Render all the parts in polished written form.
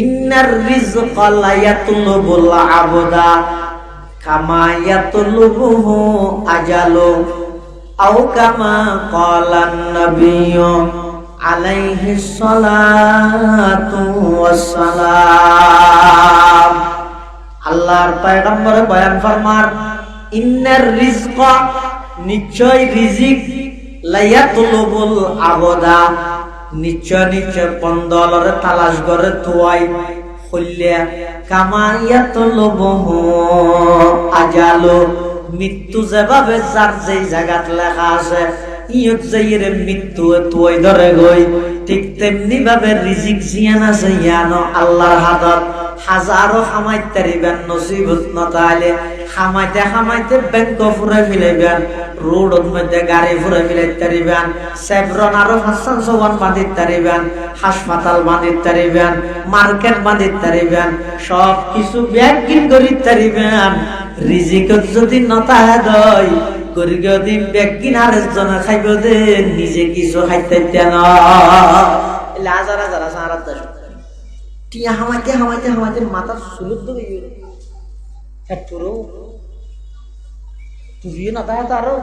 Inner রিজকা লা ইয়াতুলুবুল আবদা কামা ইয়াতুলুবুহু আজালু আও কামা ক্বালান নাবিয়্যু আলাইহিস সালাতু ওয়াসসালাম। আল্লাহর পয়গম্বর বয়ান ফরমান, ইন্নার রিজকা নিশ্চয় রিজিক লা ইয়াতুলুবুল আবদা নিশ্চয় নিশ্চয় পন্দলরে তালাশ করে তুয়াই হইলে কামা ইয়াতুলুবুহু আজালু মৃত্যু যেভাবে যার যেই জায়গাত লেখা আছে ইয়ত যাইরে মৃত্যু তুই ধরে গই, ঠিক তেমনি ভাবে রিজিক জিয়ান আছে ইয়ানো আল্লাহর হাতত। হাজারো খামাইতে তারিবেন, নসিবত নতাইলে খামাইতে খামাইতে ব্যাংক ফুরে মিলাইবেন, রোডত মধ্যে গাড়ি ফুরে মিলাইতে তারিবেন, সেভরন আরো হাসান সবান বাঁধিতে তারিবেন, হাসপাতাল বাঁধিতে তারিবেন, মার্কেট বাঁধিতে তারিবেন, সব কিছু ব্যাংকিং করিতে তারিবেন। রিজিকত যদি নতাহে দই করিগে দিন ব্যাংকিং আর একজনে খাইব দে, নিজে কিছু খাইতে দেন। এলে হাজার হাজার আছে আর টিয়া হামাইতে হামাইতে হামাইতে মাথার সুলুত ধরে পুরো তুইও না তাই তারও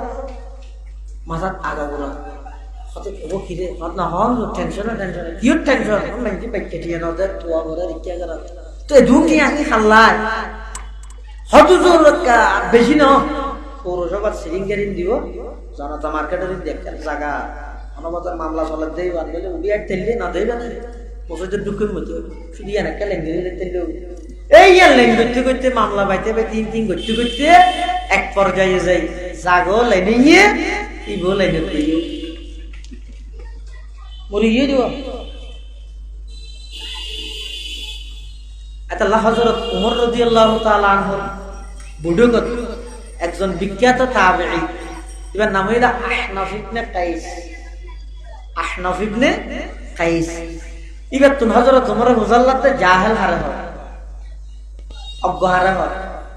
মাথার আগা গোড়া হতে ও খিরে হত না হন টেনশন টেনশন কিউ টেনশন মানে বাইকে টিয়া না দে তুয়া গোড়া রিক্কা করা তো দুটি আনি খাল্লাই হত জোরকা বেশি না পৌরসভার সিলিংগারিন দিব জনতা মার্কেটের দেখেন জায়গা অনবতার মামলা চলার দেই বানলে উড়ি আর তেললে না দেই বানে পশুদের দুঃখের মতো শুধু একটা লেঙ্গুরি তেললে এই লেন করতে করতে মামলা বাইতে বাই তিন তিন করতে করতে এক পর্যায়ে যাই জাগো লাইনে গিয়ে ইগো লাইনে দিয়ে মরি গিয়ে দিব। আল্লাহ হযরত উমর রাদিয়াল্লাহু তাআলা আনহু বুড়োগত একজন বিখ্যাত তাবেঈ, এবার নাম হইল আহনাফ ইবনে কাইস। আহনাফ ইবনে কাইস এবার তুন হযরত উমর মুজাল্লাতে জাহেল হারে হয়, অজ্ঞ হারে হয়।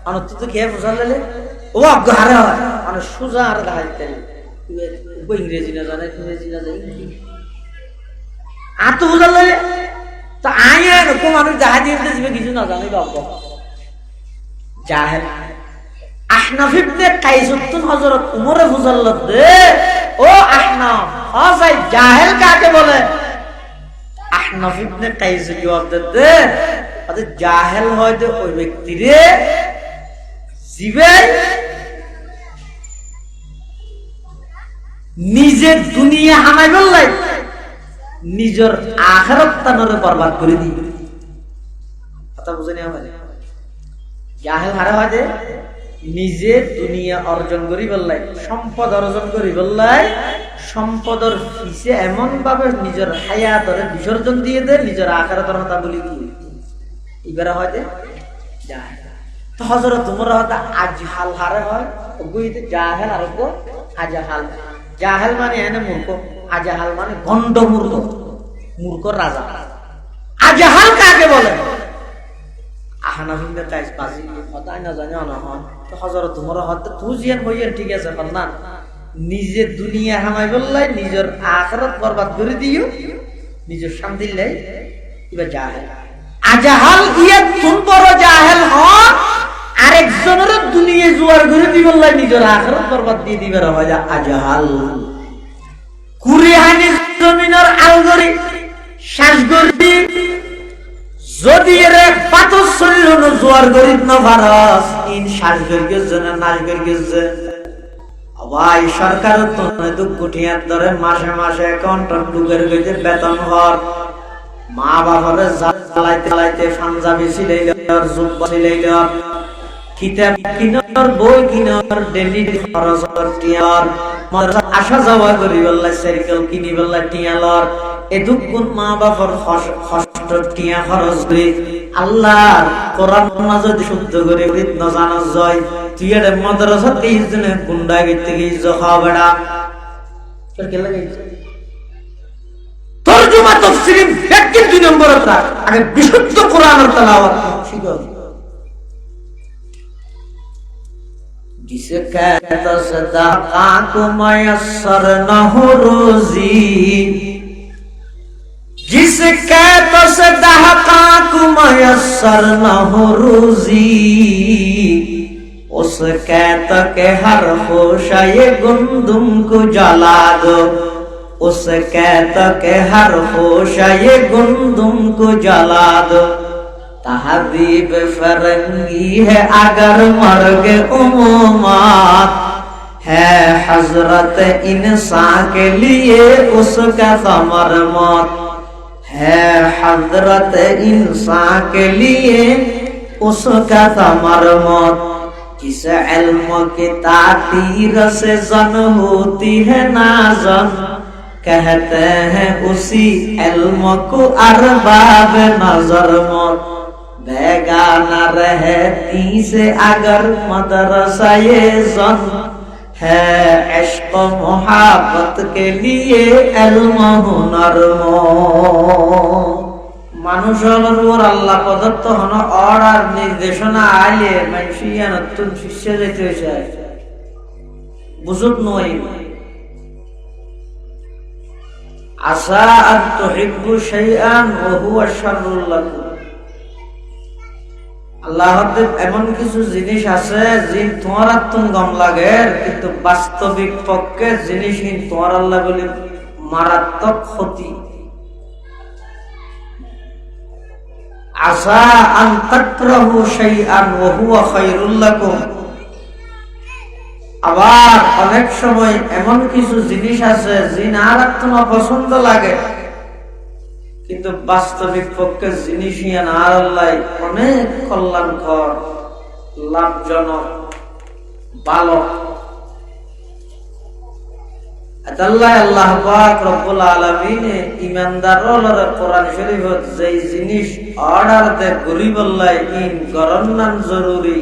অনন্ত তো খেয়ে মুজাল্লালে ও অজ্ঞ হারে হয়, মানে সোজা হারে দাঁড়াইতে ইংরেজি না জানে, ইংরেজি না জানে আর তো মুজাল্লালে তো আয় এরকম মানুষ জাহাজ দিয়ে কিছু না জানি অজ্ঞ জাহেল। আহনাফ ইবনে কাইস উত্তন হযরত উমর মুজাল্লাত দে ও আহনাফ ভাই জাহেল কাকে বলে? আহনাফ ইবনে কাইস জবাব দে আরে জাহেল হয় যে ওই ব্যক্তিরে জিবে নিজের দুনিয়া হামাই বললাই নিজের আখিরাত তানরে বরবাদ করে দিবে। কথা বুঝেনি আমারে? জাহেল হারা হয় যে নিজের দুনিয়া অর্জন করি বললাই, সম্পদ অর্জন করি বললাই, সম্পদের পিছে এমন ভাবে নিজের হায়াতরে বিসর্জন দিয়ে দে, নিজের আখিরাতের কথা বলি দিয়ে এবারে হয় যে জাহেল। তো হযরত উমর হতা আজহাল হারে হয় ওগুইতে জাহেল আর গো আজহাল। জাহেল মানে এনে মূর্খ, আজহাল মানে গন্ড মূর্খ, মূর্খ রাজা। আজহাল কাকে বলে? আহনাফ ইবনে কাইস বাজি হতাই না জানে না হন। তো হযরত উমর হতে তুজিয়ান হইয়ার ঠিক আছে না, নিজের দুনিয়া হামাই বললাই, নিজের আখিরাত বরবাদ করে দিও, নিজের শান্তি লাই এবার জাহেল। আজহাল ইয়া তুন বড় জাহেল হন, আরেকজনের দুনিয়া জোয়ার করে দি বললাই, নিজের আখিরাত বরবাদ দিয়ে দিবার হয় আজহাল। কুরিহানি জমিনের আলগরি শ্বাস গরি যদি এর পাথর শরীর হলো জোয়ার গরিব না ভারস ইন শ্বাস গরিবের জন্য নাশ গরিবেছে ভাই। সরকার তো দুঃখ ঠিয়ার ধরে মাসে মাসে অ্যাকাউন্ট ঢুকের গেছে বেতন হর, মা বাবার জ্বালাইতে জ্বালাইতে পাঞ্জাবি সিলাইল, জুব্বা সিলাইল, কিতাব কিনার, বই কিনার, ডেলি খরচ টিয়ার, আসা যাওয়া করি বললাই, সাইকেল কিনি বললাই টিয়ালর, এ দুঃখ মা বাবার কষ্ট টিয়া খরচ করি। আল্লাহ কোরআন না যদি শুদ্ধ করে ন জানা যায়, তুই এটা মাদ্রাসা 23 জনে গুন্ডা গেতে গিয়ে খাওয়া বেড়া তোর কে লাগে তরজমা তাফসীর ব্যাখ্যা 2 নম্বর রাখ, আগে বিশুদ্ধ কোরআনের তেলাওয়াত শিখো। जिसे कहता सदाका को मयस्सर न हो रोजी, जिसे कहता सदाका को मुयस्सर न हो रोजी, उस कैत के हर होशाये गुंदुम को जला दो, उस कैत के हर होशाये गुंदुम को जला दो। तहजीब फरंगी है अगर मर्ग उम्मत, है हजरत इंसान के लिए उसका समर मौत, है हजरत इंसान के लिए उसका समर मौत। जिस इल्म की तातीर से जन होती है नाजन, कहते हैं उसी इल्म को अरबाब नजर मौत। बेगाना रहती से अगर मदरसा ये जन, है इश्क मोहब्बत के लिए इल्म हुनर मौत। মানুষের উপর আল্লাহ প্রদত্ত হন অর্ডার নির্দেশনা আইলে মানুষিয়া নতুন শিষ্য যেতে হয়েছে বুঝুক নয়। আসা আন তুহিব্বু শাইআন ওয়া হুয়া শাররুল লাকুম। আল্লাহর এমন কিছু জিনিস আছে যে তোমার গম লাগে, কিন্তু বাস্তবিক পক্ষে জিনিস তোমার আল্লাহ বলে মারাত্মক ক্ষতি। আসা আন তাকরাহু শাইআন ওয়া হুয়া খায়রুল লাকুম। আবার অনেক সময় এমন কিছু জিনিস আছে যে আর তোমার পছন্দ লাগে, কিন্তু বাস্তবিক পক্ষে জিনিস আর আল্লাহ অনেক কল্যাণকর, লাভজনক, ভালো। আল্লাহ পাক রব্বুল আলামিন ঈমানদারদের কোরআন শরীফত যেই জিনিস অর্ডার দে গরিব আল্লাহ ইন গরন্নান জরুরি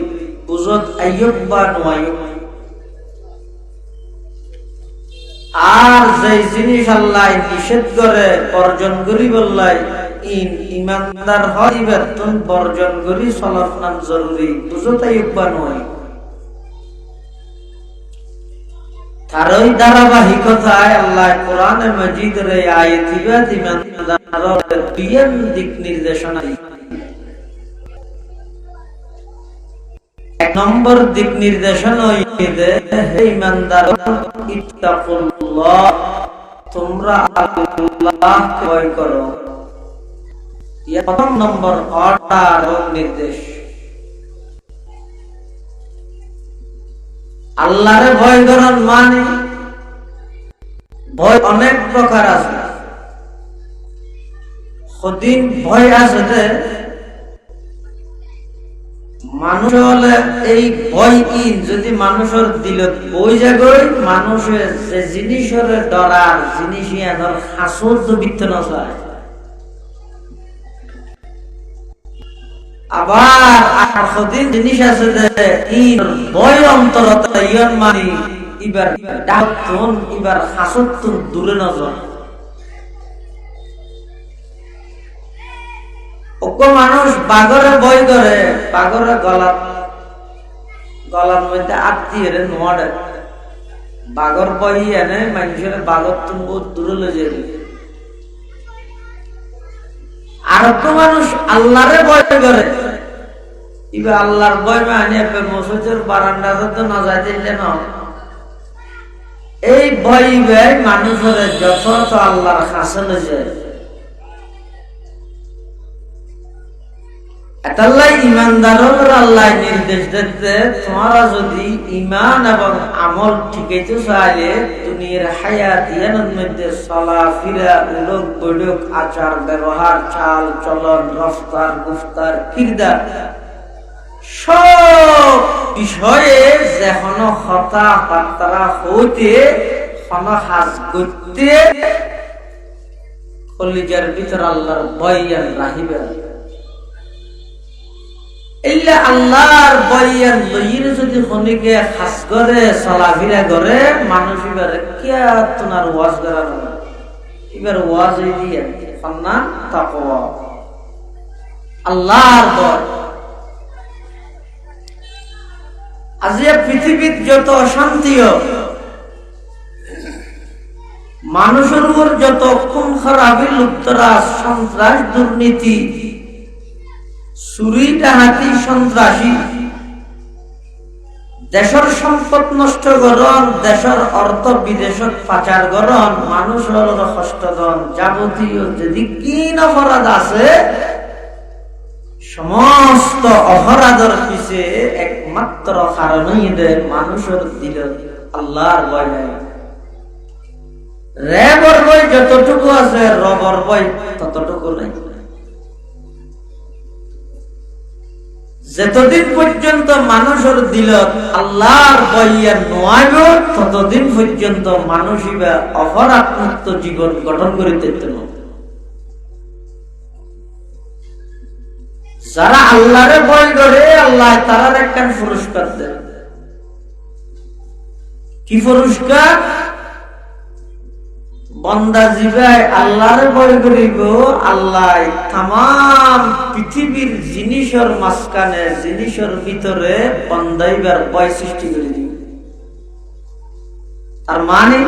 বুঝত আইয়ুব বা নয়ায়ুব। আর যেই জিনিস আল্লাহ নিষেধ করে বর্জন করি বললাই ইন ঈমানদার হইবে তুন বর্জন করি চলার নাম জরুরি বুঝত আইয়ুব বা নয়ায়ুব। তার ওই ধারাবাহিকতায় আল্লাহ কোরআনে মাজিদের এই আয়াতিবা ঈমানদারদের দুইয়ের দিক নির্দেশনা। এক নম্বর দিক নির্দেশন হইতে হে ঈমানদার ইত্তাকুল্লাহ, তোমরা আল্লাহকে ভয় করো। ইয়া প্রথম নম্বর অর্ডার ও নির্দেশ। আল্লাহরে ভয় করার মানে ভয় অনেক প্রকার আছে। সদিন ভয় আছে যে মানুষ হলে এই ভয় কি যদি মানুষের দিলত বই যাগই, মানুষের যে জিনিসের ডরার জিনিস ধর হাসুদ বিত্ত না চায়। আবার আর সদিন জিনিস আছে যে ভয় অন্তরতা ইয়ন মানি এবার ডাকতুন এবার হাসুদতুন দূরে না যায়। মানুষ বাগরে বই করে, বাগরে গলার মধ্যে আত্মীয় নোয়াডে বাগর বই এনে মানুষের বাগর তুমি বহুত দূরে লে যাবে। আর মানুষ আল্লাহরে বই করে, এবার আল্লাহর বই মানে মসজিদের বারান্দাতে তো না যাই দিলে না। এই বই মানুষের যথার্থ আল্লাহর কাছে লে যায়। আল্লাহ ঈমানদারদের আল্লাহ নির্দেশ দিতে তোমরা যদি ঈমান এবং আমল ঠিকাইতে চাইলে দুনিয়ার হায়াতিয়ানের মধ্যে চলাফেরা, উলক বৈঠক, আচার ব্যবহার, চাল চলন, রফতার গুফতার, কিরদার সব বিষয়ে যেন কথা বার্তা হইতে হাজ করতে কলিজার ভিতর আল্লাহর ভয় রাখিবে। ইল্লা আল্লাহর বয়ান লইরে যদি খনিকে খাস করে চলাফেরা করে মানুষ এবার কিয়া তোমার ওয়াজ করা না, এবার ওয়াজ দিয়ে না তাকওয়া আল্লাহর ভয়। আজ পৃথিবীর যত অশান্তিও, মানুষের উপর যত খুন খারাপি, লুপ্তরাজ, সন্ত্রাস, দুর্নীতি, চুরি ডাহাতি সন্ত্রাসী, দেশের সম্পদ নষ্ট করন, দেশের অর্থ বিদেশত পাচার করন, মানুষের হস্তদন, যাবতীয় যদি কিন অপরাধ আছে, সমস্ত অপরাধের পিছে একমাত্র কারণই মানুষের দিল আল্লাহর ভয় নাই। রেবর বই যতটুকু আছে, রবর বই ততটুকু নাই। যতদিন পর্যন্ত মানুষের দিলত আল্লাহর বইয়া নোয়াইব, ততদিন পর্যন্ত মানুষই বা অপরাধ মুক্ত জীবন গঠন করিতে পারত। যারা আল্লাহরে ভয় করে, আল্লাহ তারার একটা পুরস্কার দেন। কি পুরস্কার? বান্দা জিবায় আল্লাহরে ভয় করিব, আল্লাহ তামাম পৃথিবীর জিনিসের মাঝখানে, জিনিসের ভিতরে বান্দাইবার ভয় সৃষ্টি করে দিব। তার মানে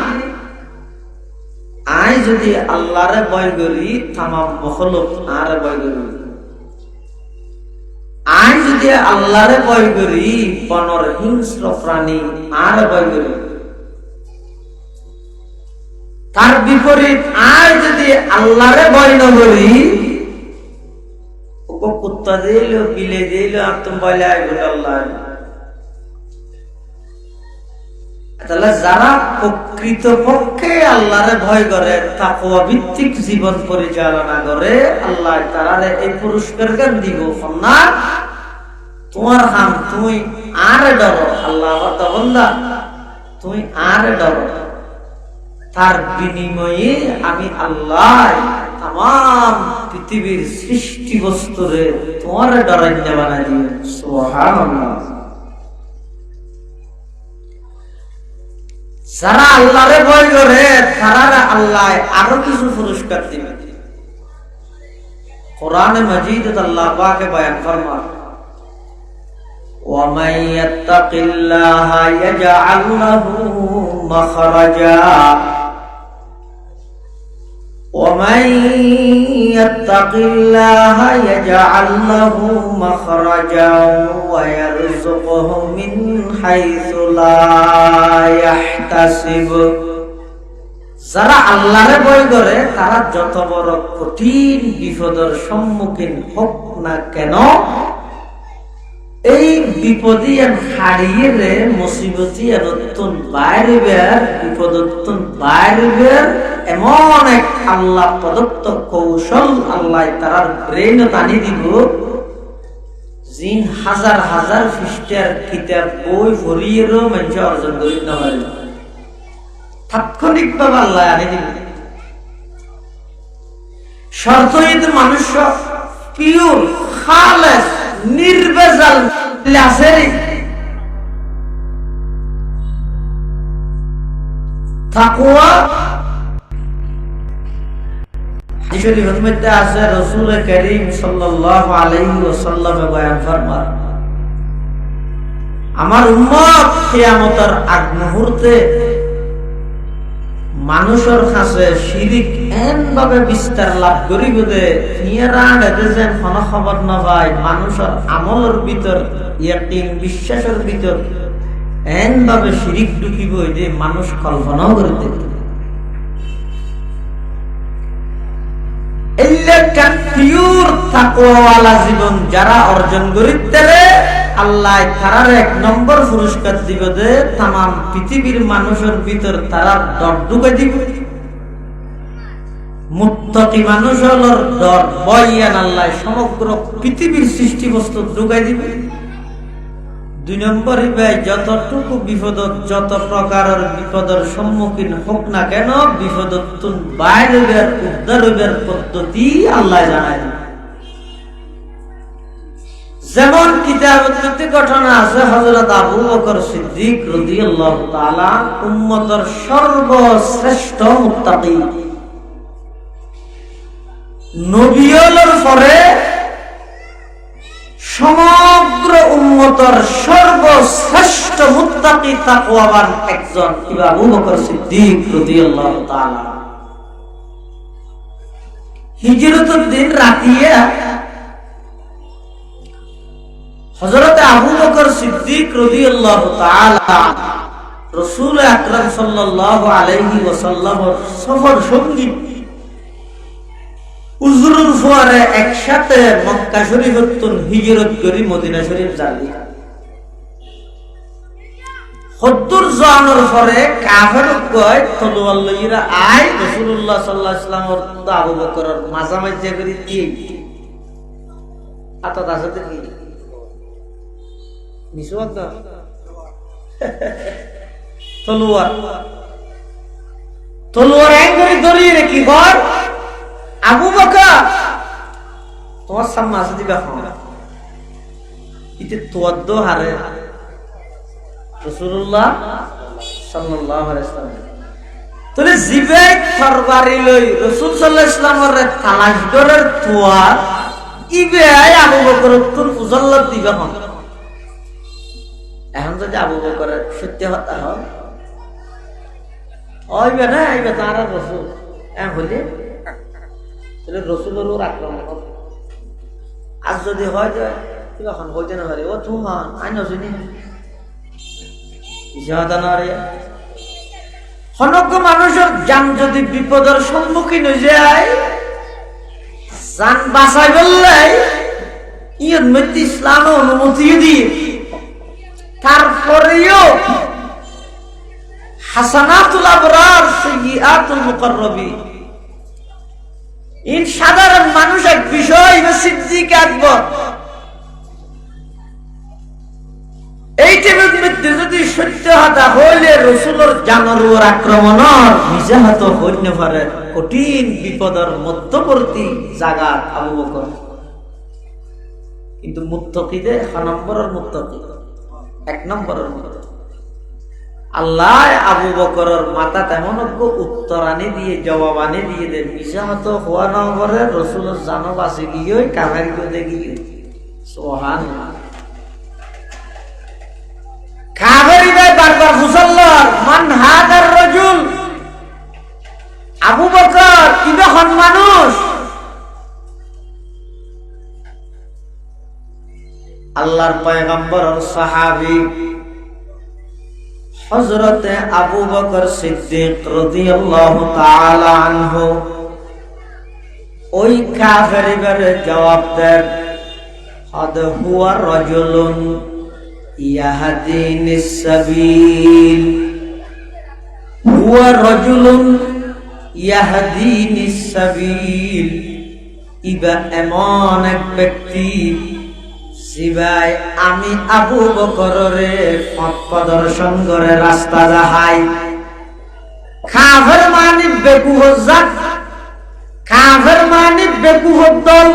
আই যদি আল্লাহরে ভয় করি, তামাম মখলুক আরে ভয় করি। আই যদি আল্লাহরে ভয় করি, বনর হিংস্র প্রাণী আরে ভয় করি। তার বিপরীত আয় যদি আল্লাহরে ভয় না করি, ওকে কুত্তা দিল, বিলে দিল, আর তুমি বলে আল্লাহ। তাহলে যারা প্রকৃত পক্ষে আল্লাহরে ভয় করে, তাকওয়া ভিত্তিক জীবন পরিচালনা করে, আল্লাহ তারারে এই পুরস্কার জ্ঞান দিব। না তোমার হাম, তুমি আরে ডরো, আল্লাহ বান্দা তুমি আরে ডরো, তার বিনিময়ে আমি আল্লাহ তামাম পৃথিবীর সৃষ্টি বস্তুরে তোমার ডরাইয়া বানাই দিব। সুবহানাল্লাহ। যারা আল্লাহরে ভয় করে, তারা আল্লাহ আরো কিছু পুরস্কার দিবে। কোরআনে মাজিদে আল্লাহ পাক বয়ান ফরমান, وَمَن يَتَّقِ اللَّهَ يَجْعَل لَّهُ مَخْرَجًا وَمَن يَتَّقِ اللَّهَ يَجْعَل لَّهُ مَخْرَجًا وَيَرْزُقْهُ مِنْ حَيْثُ لَا يَحْتَسِبُ। যারা আল্লাহরে ভয় করে, তারা যত বড় কঠিন বিপদের সম্মুখীন হোক না কেন, এই বিপদী হারিয়ে রে মুসিবতী নতুন বাইরে, বিপদত্তন বাইরে, এমন এক আল্লাহ প্রদত্ত কৌশল আল্লাহ তারার ব্রেন টানি দিব। জিন হাজার হাজার পৃষ্ঠার কিতাব বই ভরিয়েও মানুষ অর্জন করি না পারে, তাৎক্ষণিক ভাবে আল্লাহ আনি দিব। শর্ত মানুষ পিওর খালেস নির্ভেজাল আছে। তাকওয়া হাদিসের মধ্যে আছে, রাসূল করিম সাল্লাল্লাহু আলাইহি ওয়াসাল্লাম বয়ান ফরমান, আমার উম্মত কিয়ামতের আগ মুহূর্তে মানুষের কাছে শিরিক এমন ভাবে বিস্তার লাভ করিব যে হিয়ারা যেন কোনো খবর না পায়। মানুষের আমলের ভিতর, ইয়াকিন বিশ্বাসের ভিতর এমন ভাবে শিরিক ঢুকিব যে মানুষ কল্পনাও করতে পারে। এইটা পিওর তাকওয়াওয়ালা জীবন যারা অর্জন করিতে রে, আল্লাহ তারার এক নম্বর পুরস্কার দিব যে তামাম পৃথিবীর মানুষের ভিতর তারা ডর ঢুকে দিব। মুত্তাকি মানুষ হলো ডর বয়ান আল্লাহ সমগ্র পৃথিবীর সৃষ্টি বস্তু ঢুকাই দিবে। দুই নম্বর যতটুকু বিপদ, যত প্রকারের বিপদের সম্মুখীন হোক না কেন, বিপদত্তুন বাইরে উদ্ধার হইবার পদ্ধতি আল্লাহ জানাই দিবে। যেমন কিতাবত ঘটনা আছে, হযরত আবু বকর সিদ্দিক রাদিয়াল্লাহু তাআলা উম্মতের সর্বশ্রেষ্ঠ মুত্তাকি, নবীর পরে সমগ্র উম্মতের সর্বশ্রেষ্ঠ মুত্তাকি তাকওয়াবান একজন আবু বকর সিদ্দিক রাদিয়াল্লাহু তাআলা। হিজরতের দিন রাতিয়া হযরত আবু বকর সিদ্দিক রাদিয়াল্লাহু তাআলা রাসূল আকরাম সাল্লাল্লাহু আলাইহি ওয়াসাল্লামের সফর সঙ্গী উজরুল ফুয়ারে একসাথে মক্কা শরীফতুন হিজরত করি মদিনা শরীফ যালি। ৭০ জনের পরে কাফের কয় তলোয়ার লইরা আই রাসূলুল্লাহ সাল্লাল্লাহু আলাইহি ওয়াসাল্লামের তো আবু বকরের মাঝামাঝি করে দিয়ে আতা দাসতে কি মিসওয়াক দা তলোয়ার আঙ্গুরি ধরিয়ে কি কর আবু বকর তোমার সামনে আসে দিবা ইতে তোয়াদ্দ হারে রাসূলুল্লাহ সাল্লাল্লাহু আলাইহি ওয়াসাল্লাম তলে জিবে তরবারি লই রাসূল সাল্লাল্লাহু আলাইহি ওয়াসাল্লামের তালাশ দরের তোয়া ইবে আবু বকর তুল উজাল্লাত দিবা এখন যদি আবু বকরের সত্য হত্যা হয় ওইবে না এইবে তারা রাসূল হলে তাহলে রসুলের আক্রমণ হবে। আজ যদি হয় যে এখন হইতে না পারে ও তোমার আইন শুনি হনজ্ঞ মানুষের জান যদি বিপদের সম্মুখীন হয়ে যায় জান বাঁচাই বললে ইয়ের মধ্যে ইসলাম অনুমতি দিয়ে তারপরেও হাসানাতুল আবরার সাইয়্যাতুল মুকাররাবিন সাধারণ মানুষ এক বিষয় সিদ্দিক আকবর এইটার মধ্যে যদি সত্য হতা হইলে রসুলের জানোয়ার আক্রমণ নিজে হাত হইতে পারে কঠিন বিপদের মধ্যবর্তী জায়গা আবু বকর কিন্তু মুত্তাকিদের ১ নম্বরের মুত্তাকি ১ নম্বরের মুত্তাকি আল্লাহ আবু বকরের মাথা তেমন উত্তরানি দিয়ে জবাবানি দিয়ে দেন মিশাহত হওয়া না করে রসুলের জানো বাঁচে গিয়ে কাভারি করে গিয়ে সুবহানাল্লাহ কাভারি ভাই বারবার মুসল্লার মান হাদার রাজুল আবু বকর কি দেখুন মানুষ আল্লাহর পয়গম্বরের সাহাবী হযরত আবু বকর সিদ্দিক রাদিয়াল্লাহু তাআলা আনহু ওই কাফেরের জবাব দেন হাদ হুয়া রাজুলুন ইয়াহদিনিস সাবিল হুয়া রাজুলুন ইয়াহদিনিস সাবিল ইবা এমন এক ব্যক্তি সিবাই আমি আবু বকরের পথ প্রদর্শন করে রাস্তা দেখাই কাফের মানে বেকুফ জাত কাফের মানে বেকুফ দল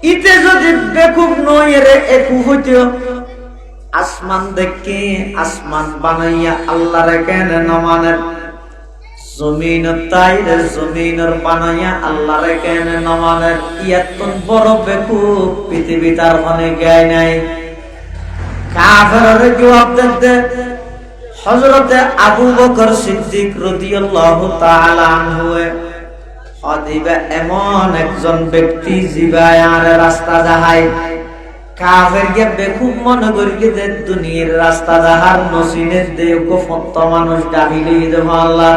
ইতে যদি বেকুফ নয় রে একুফ হইতো আসমান দেখে আসমান বানাইয়া আল্লাহ রে কেন না মানে জমিন তাইরে জমিনের বানাইয়া আল্লাহ রে কেন না মানে ইয়াতন বড় বেকুফ পৃথিবী তার মানে গায় নাই কাফেরের জবাব দেন হযরত আবু বকর সিদ্দিক রাদিয়াল্লাহু তাআলা আনহু হদিবা এমন একজন ব্যক্তি জিবায় আর রাস্তা দেখায় কাফের কে বেকুফ মনে করি যে দুনিয়ার রাস্তা দেখার নসিনের দেহ ফত মানুষ ডাবিলে দেব আল্লাহ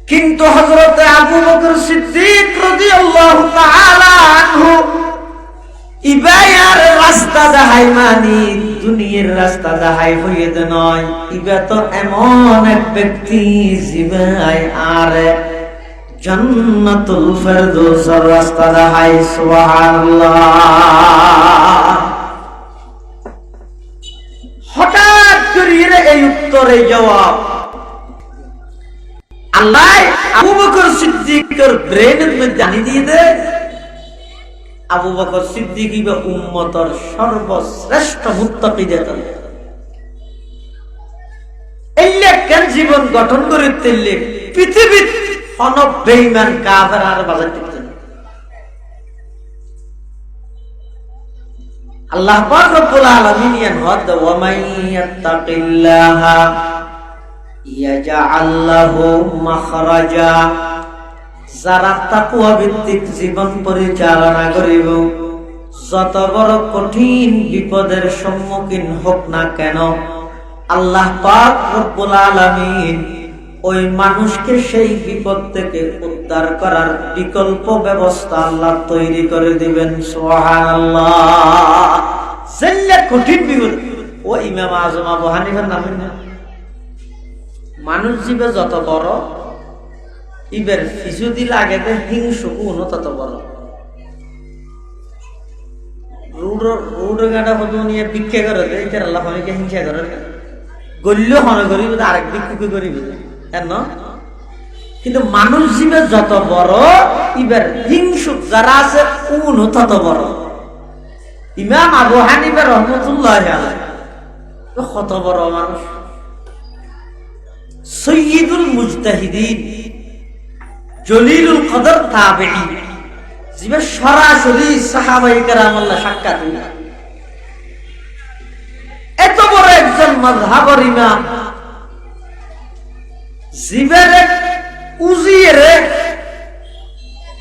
কিন্তু হযরত আবু বকর সিদ্দিক রাদিয়াল্লাহু তাআলা আনহু ইবায়ার রাস্তা দেখাই মানি দুনিয়ার রাস্তা দেখাই হইয়ে দে নয় ইবা তো এমন এক ব্যক্তি জিবায় আর জান্নাতুল ফেরদৌসের রাস্তা দেখাই সুবহানাল্লাহ হঠাৎ করে এই উত্তরে জবাব আল্লাহ আবু বকর সিদ্দিকের ব্রেনের মধ্যে জানি দিয়ে দে আবু বকর সিদ্দিক ইবা উম্মতের সর্বশ্রেষ্ঠ মুত্তাকিদের এলে কেন জীবন গঠন করে তেলে পৃথিবীর অনব বেঈমান কাফের আর বাজাতে আল্লাহ পাক রব্বুল আলামিন ইয়ানহাদ ওয়া মান ইয়াত্তাকিল্লাহা ইয়াজআল লাহু মাখরাজা যারা তাকওয়া ভিত্তিক জীবন পরিচালনা করিব যত বড় কঠিন বিপদের সম্মুখীন হোক না কেন, আল্লাহ পাক রব্বুল আলামিন ওই মানুষকে সেই বিপদ থেকে উদ্ধার করার বিকল্প ব্যবস্থা আল্লাহ তৈরি করে দিবেন। সুবহানাল্লাহ। জেল্লা কঠিন বিপদ। ও ইমাম আজম আবু হানিফার নাম না? মানুষ জীবে যত বড়, ইবের ফিসুদি লাগে হিংসুক তত বড়। রুড গাড়া হতো নিয়ে ভিক্ষা করে দেয়, এটা আল্লাহ অনেকে হিংসা করে গল্য হনে করিব, আরেক ভিক্ষুকে করিব কেন? কিন্তু মানুষ জীবে যত বড়, ইবের হিংসুক যারা আছে তত বড়। ইমাম আবু হানিফা রহমাতুল্লাহ আলাইহি কত বড় মানুষ, সৈয়দুল মুজতাহিদিন, জলিলুল কদর তাবেঈ, জিবে সরাসরি সাহাবায়ে কেরামের সাক্ষাৎ হইল। এত বড় একজন মাযহাবের ইমাম, জিবের উজিরে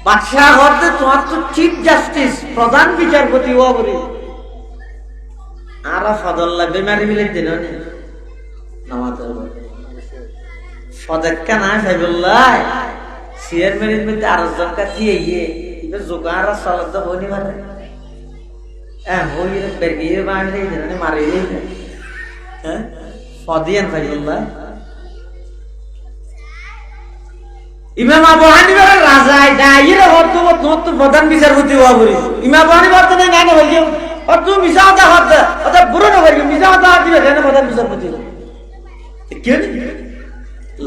বাদশাহ হতে তোমার তো চিফ জাস্টিস, প্রধান বিচারপতি হওয়া বলি আর ফদল্লা বেমারি মিলে দিন নামাজের ফদেক্কা না সাইবুল্লাহ সিয়ার মেরির মধ্যে আরো জনকা দিয়ে এবার জোগাড় সালাদ বনি মানে হইরে বেরিয়ে বাঁধলে দিন মারি হ্যাঁ ফদিয়ান সাইবুল্লাহ। ইমাম আবু হানিফার রাজায় দাইরে হতো তো প্রধান বিচারপতি হওয়া বলি। ইমাম আবু হানিফা তো না না বলি আর তুমি মিশাওতা হতে ওটা পুরো না বলি মিশাওতা দিবে কেন প্রধান বিচারপতি কে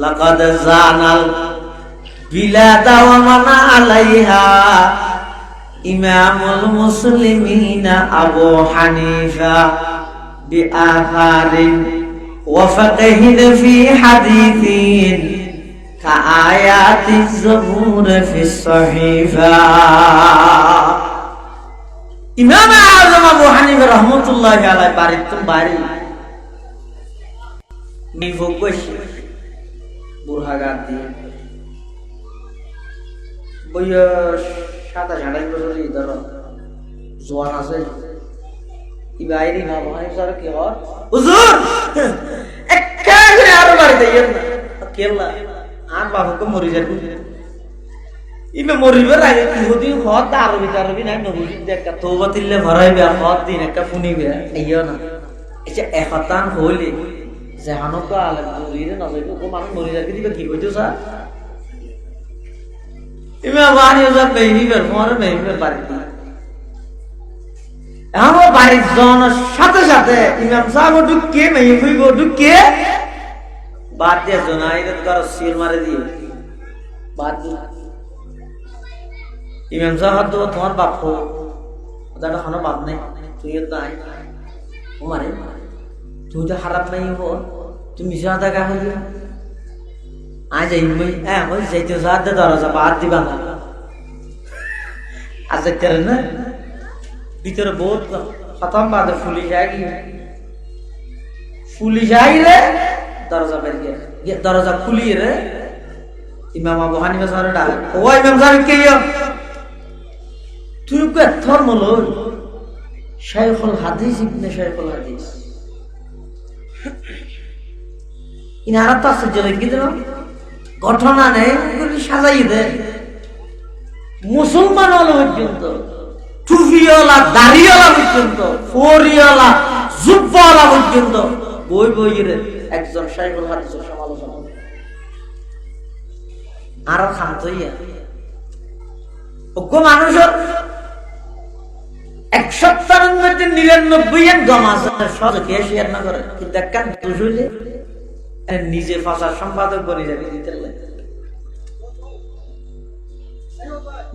লাকাদ জানাল বিলাদা ওয়া মানা আলাইহা ইমামুল মুসলিমিনা আবু হানিফা বিআথারিন ওয়া ফাকহিন ফি হাদিসিন কাআয়াতিজ যাবুর ফিস সহিফা। ইমাম আযম আবু হানিফা রাহমাতুল্লাহি আলাইহি বাড়িতে বাড়ি নিভোগশ বুরহাগাত দিয়ে বয়স 27-28 বছরের ধর জোয়ান আছে। কি বাইরে না ভাই স্যার কি হয় হুজুর একটা করে আরো বাড়িতে যান না কেলা আর বাবাকে মরি যাবে ইবে মরিবার আগে যদি হত আরবি নাই নবুজি দেখা তওবা দিলে ভরাইবে আর হত দিন একটা ফুনিবে আইও না এটা একতান হইলে জাহানক আলেম জুরিরে নজরে কো মানুষ মরি যাবে দিবে কি কইতো স্যার ইমা বানি ওজা বেহিবার ফরে বেহিবার বাড়িতে আমার বাড়ির জনের সাথে সাথে ইমাম সাহেব ঢুকে মেয়ে হইব ঢুকে বাদ দিয়ে জোনাইদের কর সিল মারে দিয়ে বাদ দিয়ে ইমাম সাহেব তো তোমার বাপ হো ওটা কোনো বাপ নেই তুই তো আই ও মারে তুই তো খারাপ নাই হো তুমি মিশা দেখা হইল আই যাই হ্যাঁ ওই যাইতে সাথে দরজা বাদ দিবা না আজ করে না ভিতরে বহুত খতম বাদে ফুলি যাই রে দরজা বের গিয়ে দরজা খুলিয়ে রে ইমাম আবু হানিফা স্যার ডাক ও ইমাম সাহেব কে তুই কে ধর্ম লই শাইখুল হাদিস ইবনে শাইখুল হাদিস ইনারা তো আছে জলে কি দিল ঘটনা নেই ওগুলি সাজাই দে মুসলমান হলো পর্যন্ত টুপিওয়ালা দাড়িওয়ালা পর্যন্ত ফরিওয়ালা জুব্বাওয়ালা পর্যন্ত বই বইরে একজন শাইখুল হাদিসের সমালোচনা আর খান্ত হইয়া ওগো মানুষের 197 গম আছে সহজে কে শেয়ার না করে কিন্তু একটা দোষ হইলে নিজে ফাঁসার সম্পাদক বনে যাবে দিতে লাগে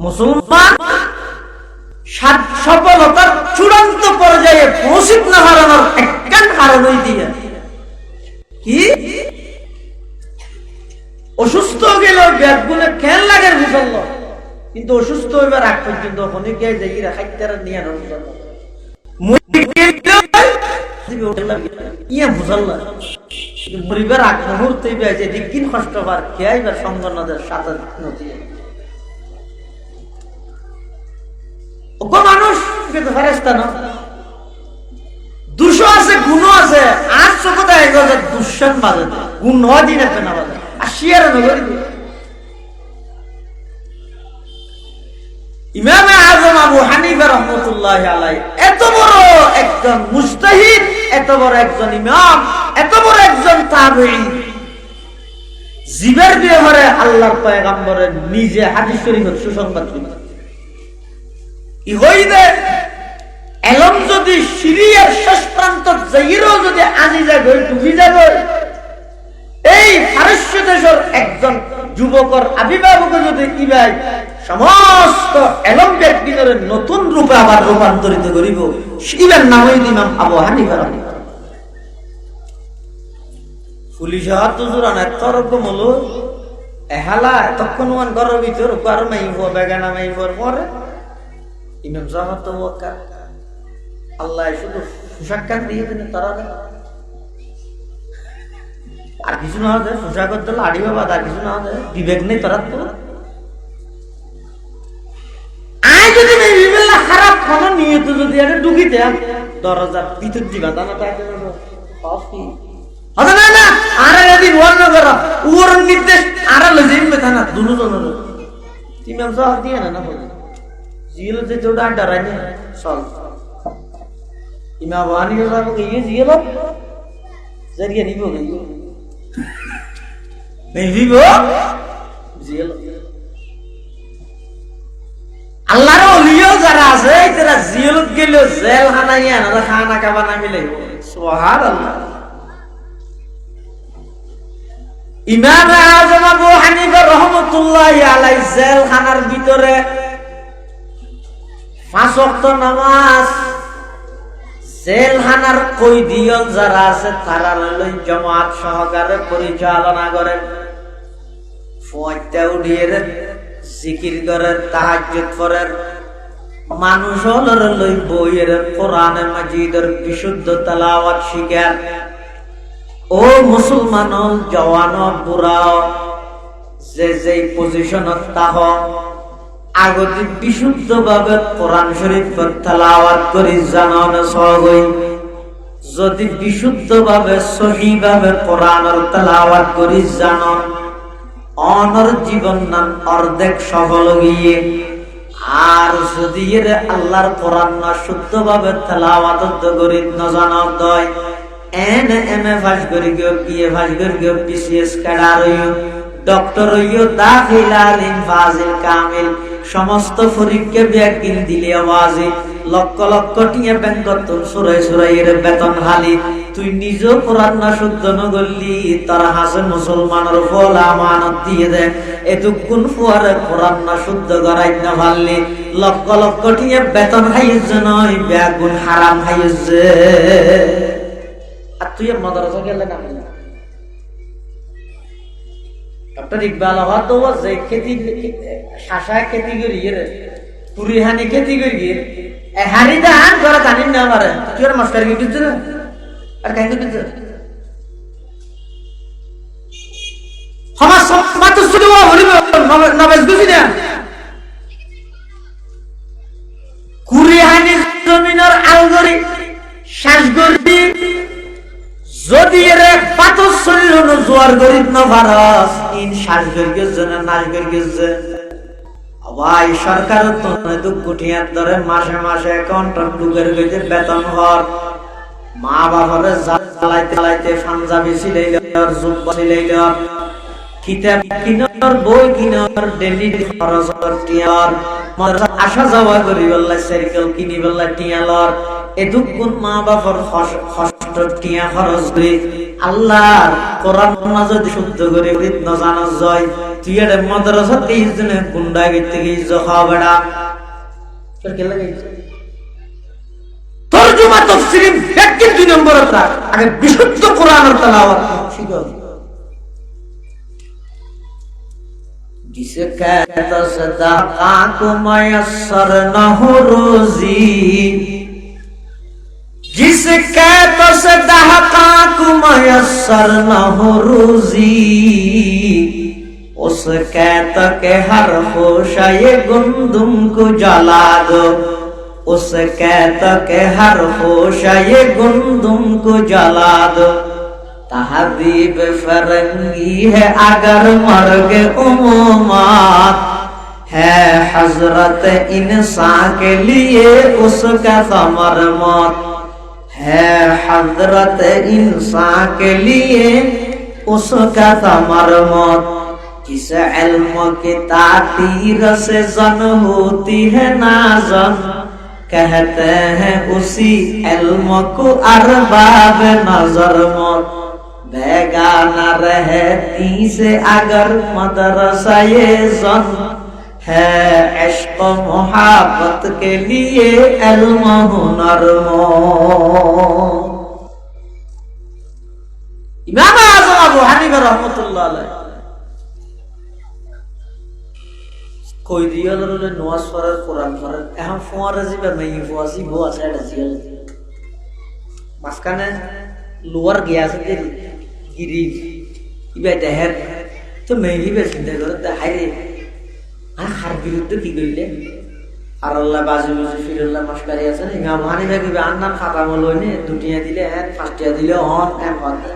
মুসলমান সফলতার চূড়ান্ত পর্যায়ে পৌঁছিত না হারানোর একখান কারণ হই দিয়ে কি অসুস্থ গেল ব্যাগগুলো খেয়াল লাগার বুঝল কিন্তু অসুস্থ হইবার আগ পর্যন্ত অনেক গায়ে দেখি খাইতার নিয়ে বুঝল না মরিবার আগ মুহূর্তে যে দিন কষ্ট পার খেয়াইবার সঙ্গ নদের সাথে নদী ওগো মানুষ কিন্তু ফেরেশতা না, দুশো আছে গুণ আছে, আর চোখ দেখা গেল দুঃসান বাজে গুণ দিন একটা না বাজে আর শিয়ার নগরী। ইমামে আজম আবু হানিফা রাহমাতুল্লাহি আলাইহি এত বড় একজন মুজতাহিদ, এত বড় একজন ইমাম, এত বড় একজন তাবেঈ, জীবের ব্যাপারে আল্লাহর পয়গম্বরের নিজে হাদিস শরীফের সুসংবাদ দিলেন। ই হইবে এলম যদি সিরিয়ার শেষ প্রান্ত যাইরও যদি আজি যাবে ডুবি যাবে, এই ফারস্য দেশের একজন যুবকর আবির্ভাবকে যদি ইবাই সমস্ত এলম ব্যক্তিদের নতুন রূপে আবার রূপান্তরিত করিব, ইবার নাম হইল ইমাম আবু হানিফা রাহিমাহুল্লাহ। পুলিশ হাত জোরান তরক মূল এহালা তখন ওয়ান ঘরের ভিতর কার মাইব বেগানা মাইবর পরে ইমাম সাহেব তো ওয়াক্কার আল্লাহ শুধু পোশাক দিয়ে দেন তারা আর কিছু না হবে, পোশাক দিলে আড়ি বাবা আর কিছু না হবে, বিবেক নেই তারা তো আয় যদি বিবেলা খারাপ খানো নিয়ে তো যদি আরে ঢুকিতে দরজার ভিতর দিবা তা না তাকে কফি হবে না না আরে যদি ওয়ান করা ওর নির্দেশ আরে লজিম থানা দুজনের ইমাম সাহেব দিয়ে না বলে জিল যে জোড়া ডরাই না চল ইমাম ওয়ানি সাহেব এই জিল জরিয়া নিব নিব জিল আল্লাহর ওলিও যারা আছে তারা জিলত গেল জেল খানাইয়া না খানা খাবা না মিলে সুবহানাল্লাহ। ইমাম আযম আবু হানিফা রাহমাতুল্লাহি আলাইহি জেলখানার ভিতরে 5 ওয়াক্ত নামাজ জেলখানার কয়েদিয়ন যারা আছে তারা লই জামাত সহকারে পরিচালনা করেন, ফয়তা উঠিয়ে জিকির করেন, তাহাজ্জুদ করেন, মানুষ লই বইয়ের কোরআনে মাজিদের বিশুদ্ধ তেলাওয়াত শিখেন। ও মুসলমান জওয়ান বুড়া যে যে পজিশনত তাহ আগতে বিশুদ্ধ ভাবে কোরআন শরীফ তেলাওয়াত করি জানান সহই, যদি বিশুদ্ধ ভাবে সহি ভাবে কোরআনের তেলাওয়াত করি জানান অনর জীবন নাম অর্ধেক সফল গিয়ে। আর যদি এর আল্লাহর কোরআন না শুদ্ধ ভাবে তেলাওয়াত করি না জানান দয় এন এম এ ফাস করি গিয়ে বিএ ফাস করি গিয়ে বিসিএস ক্যাডার হইও, ডক্টর হইও, দাখিল আলিম ফাজিল কামিল সমস্ত পরীক্ষা ব্যাগিন দিলে আওয়াজে লক্ষ লক্ষ টিয়া ব্যাংকত সুরাই সুরাই এর বেতন হালি, তুই নিজ কোরআন না শুদ্ধ নগরলি তার হাসে মুসলমানের ফল আমানত দিয়ে দে, এতক্ষণ ফুয়ারে কোরআন না শুদ্ধ করাই না ভাললি লক্ষ লক্ষ টিয়া বেতন খাইয়েছে নয় ব্যাগুন হারাম খাইয়েছে। আর তুই মাদ্রাসা গেলে না ডক্টর ইকবাল হয়তো যে খেতি শাসা খেতি করি পুরিহানি খেতি করি হারি ধান করা জানি না পারে তুই আর মাস্টার কি দিচ্ছে না আর কাহিনী দিচ্ছে আমার সব মাত্র শুধু নবেজ বুঝি না কুরিহানি জমিনের আলগরি শ্বাসগরি যদি এর পাথর শরীর জোয়ার গরিব না ভারস ইন শ্বাস গরিবের জন্য নাশ গরিবের ভাই সরকার তো দুঃখ টিয়ার ধরে মাসে মাসে অ্যাকাউন্ট ঢুকের গেছে বেতন হর মা বাবারে জ্বালাইতে জ্বালাইতে পাঞ্জাবি সিলাইল জুব্বা সিলাইল কিতাব কিনার বই কিনার ডেলি খরচ টিয়ার মাদ্রাসা আসা যাওয়া গরিব আল্লাহ সাইকেল কিনি বল্লা টিয়ালর এদুকুন মা বাবার কষ্ট টিয়া খরচ করে আল্লাহর কোরআন না যদি শুদ্ধ করে না জানা যায় তুই এর মাদ্রাসাতে ইজনে গুন্ডা গিতে গিয়ে খাওয়াবেড়া তোর কে লাগে তরজমা তাফসীর ব্যাখ্যা 2 নম্বর রাখ আগে বিশুদ্ধ কোরআনের তেলাওয়াত শিখো जिसे कहता सदाका को मयस्सर न हो रोजी जिसे कहता सदाका को मयस्सर न हो रोजी उस कहता के हर होशा ये गुंदुम को जला दो उसे कहता के हर होशा ये गुंदुम को जला दो तहदीब फरंगी है अगर मर्ग उम्मत है हजरत इंसान के लिए उसका समर मौत है हजरत इंसान के लिए उसका समर मौत किस इल्म की तातीर से जन होती है नाजन कहते हैं उसी इल्म को अरबाब नजर मौत बेगाना रहती से अगर मदरसा ये जन है इश्क मोहब्बत के लिए इल्म हुनर मौत। इमाम आज़म अबू हनीफा रहमतुल्लाह अलैह कोई दिया लरे नमाज पढ़े कुरान पढ़े এখন ফোয়ারা জিবা নাই ফোয়াসি বো আছে এটা জিয়াল মাসখানে লোয়ার গিয়া আছে যে গিরি ইবা দেহের তো মেহি বে চিন্তা করে তা হাইরে আর হার বিরুদ্ধে কি কইলে আর আল্লাহ বাজু বাজু ফিরুল্লাহ মাসকারি আছে না ইমাম হানিফা কি আন্নান খাতা মলইনে দুটিয়া দিলে এক পাঁচটিয়া দিলে অন এম কথা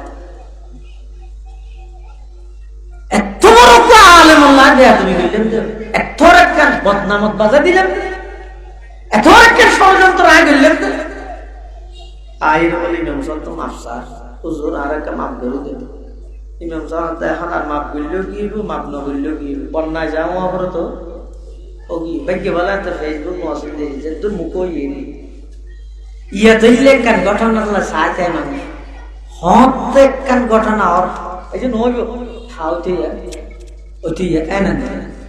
এত বড় আলেম আল্লাহ দেয়া তুমি কইলেন এত একটা বদনামত বাজা দিলেন এত একটা ষড়যন্ত্র আয় করলেন আইর বলি ইমাম সাহেব তো মাফসা হুজুর আর একটা মাফ করে দেন ইমাম সাহেব এখন আর মাফ করলেও কি হইব মাফ না করলেও কি হইব বন্যায় যাও আবার তো ও কি ভাগ্য বলা তো ফেসবুক মসজিদ যে তোর মুখ ইয়া তৈলে কান ঘটনা সাথে মানুষ হত কান ঘটনা আর এই যে নইব খাওতে অতি এনা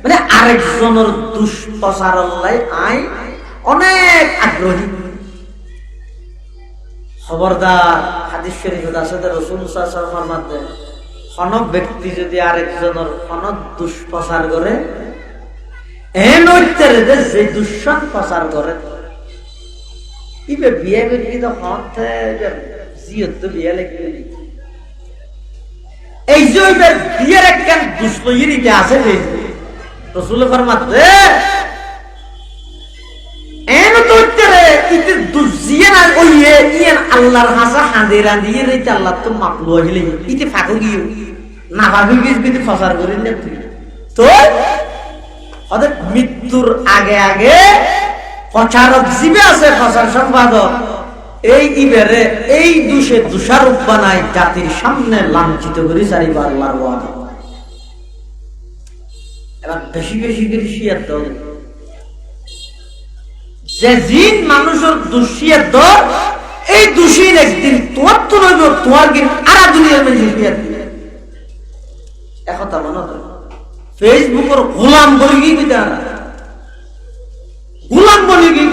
মানে আরেকজনের দুষ্প্রচারলাই আই অনেক আগ্রহী খবরদার হাদিস শরীফে আছে রাসূল সাল্লাল্লাহু আলাইহি ওয়াসাল্লামের মধ্যে কোন ব্যক্তি যদি আরেকজনের কোন দুষ্প্রচার করে এন উত্তরে যে দুঃসন প্রচার করে ইবে বিয়ে করে কি তো হতে জিয়ত তো বিয়ে লাগবে এই যে বিয়ের একখান দুষ্প্রচারিতে আছে রাসূল ফরমাতে এন তো উত্তরে ইতে দুজিয়ে না ওইয়ে ইয়েন আল্লাহর হাসা হাঁদেরা দিয়ে রেতে আল্লাহ তো মাপলো হইলে ইতে ফাকো গিয়ে না ভাবি বিতে প্রচার করিলে তো ওদের মৃত্যুর আগে আগে প্রচারক জীবে আছে প্রচার সম্পাদক এই ইবেরে এই দুষে দোষারোপ বানায় জাতির সামনে লাঞ্ছিত করে চারিবার আল্লাহর ওয়াদা এবার বেশি বেশি করে শিয়ার দল যে জিন মানুষের দুষিয়ার দল এই দুষির একদিন তোমার তো নইব তোমার কিন্তু আরা দুনিয়ার মধ্যে শিয়ার দিবে একথা মনে হয় ফেসবুকের গোলাম বলে গিয়ে গোলাম বলে গিয়ে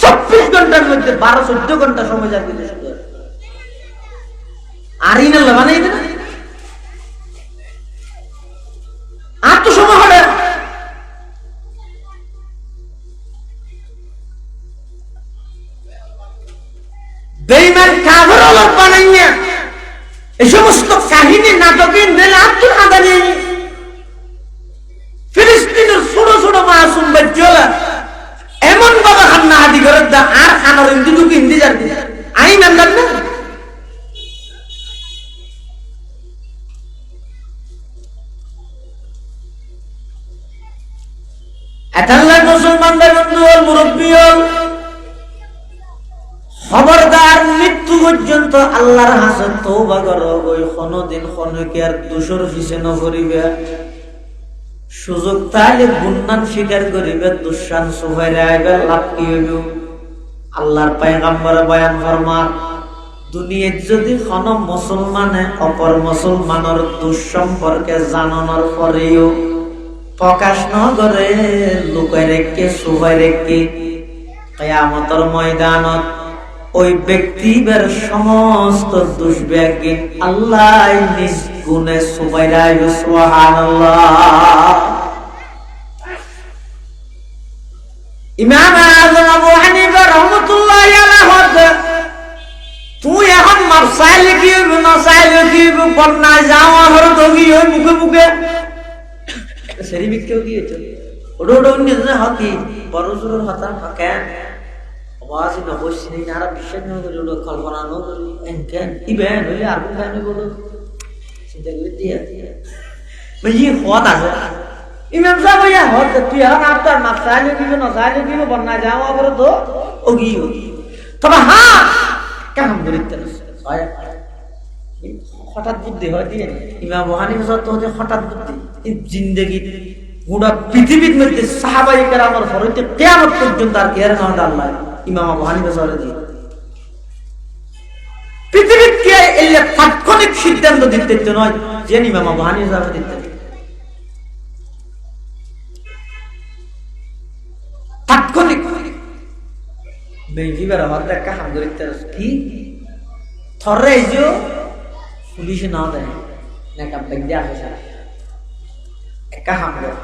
24 ঘন্টার মধ্যে 12-14 ঘন্টা সময় যাবে আরিনা বানাই দেবে আর তো সময় হবে বেঈমান কাফের আল্লাহ বানাইয়া এই সমস্ত কাহিনী নাটকের নেলা আব্দুল আদানি ফিলিস্তিনের ছোট ছোট মাসুম বাচ্চারা এমন বাবা খান্না হাদি করে দা আর খানার হিন্দু হিন্দি জানবে আইন আন্দার না এতাল্লাহ মুসলমানদের বন্ধু হল মুরব্বী হল খবরদার মৃত্যু পর্যন্ত আল্লাহর হাসে তওবা করো ওই কোনদিন কোনকে আর দোষর পিছে ন করিবে সুযোগ তাইলে গুণান স্বীকার করিবে দুঃসান সুহাইরে আইবে লাভ কি হইব আল্লাহর পয়গম্বর বয়ান ফরমান দুনিয়াত যদি কোন মুসলমানে অপর মুসলমানের দোষ সম্পর্কে জানানোর পরেও প্রকাশ ন করে লুকায় রেখে সুহাই রেখে কিয়ামতের ময়দানত ওই ব্যক্তির সমস্ত দুষ্ব্যাজ্ঞ আল্লাহ নিজ গুণে সুবাইরা সুবহানাল্লাহ। ইমাম আযম আবু হানিফা রাহমাতুল্লাহি আলাইহি তুই এখন মাসাইল কি মাসাইল কি বন্না যাওয়া হর দগি ওই মুখে মুখে সেরি বিকেও কি হচ্ছে ওডো ওডো নিয়ে হকি বড়জোর হাতা কেন ওয়াজি নবসি নেই আর বিশ্বাস না করি কল্পনা ন করি এনকেন ইবেন হইলে আর কোন কাহিনী বলো চিন্তা করে দিয়ে ই হত আছে ইমাম সাহেব ইয়া হত তুই এখন আপনার মাসাইল দিবে না সাইল দিবে বন্না যাওয়া করে তো ওগি তবে হ্যাঁ কাম করিতে হয় হঠাৎ বুদ্ধি হয় দিয়ে ইমাম হানিফা তো হঠাৎ বুদ্ধি এই জিন্দেগি গোটা পৃথিবীর মধ্যে সাহাবাই কেরামের ফরতে কিয়ামত পর্যন্ত আর এর নাম আল্লাহ ইমাম আবু হানিফা সাহেব দিয়ে পৃথিবীর কে এলে তাৎক্ষণিক সিদ্ধান্ত দিতে নয় যে ইমাম আবু হানিফা সাহেব দিতেন তাৎক্ষণিক বেজিবার আমার দেখা হাম করিতে কি থরে যে পুলিশে না দেয় না কাম বেগদা আছে একা হাম করে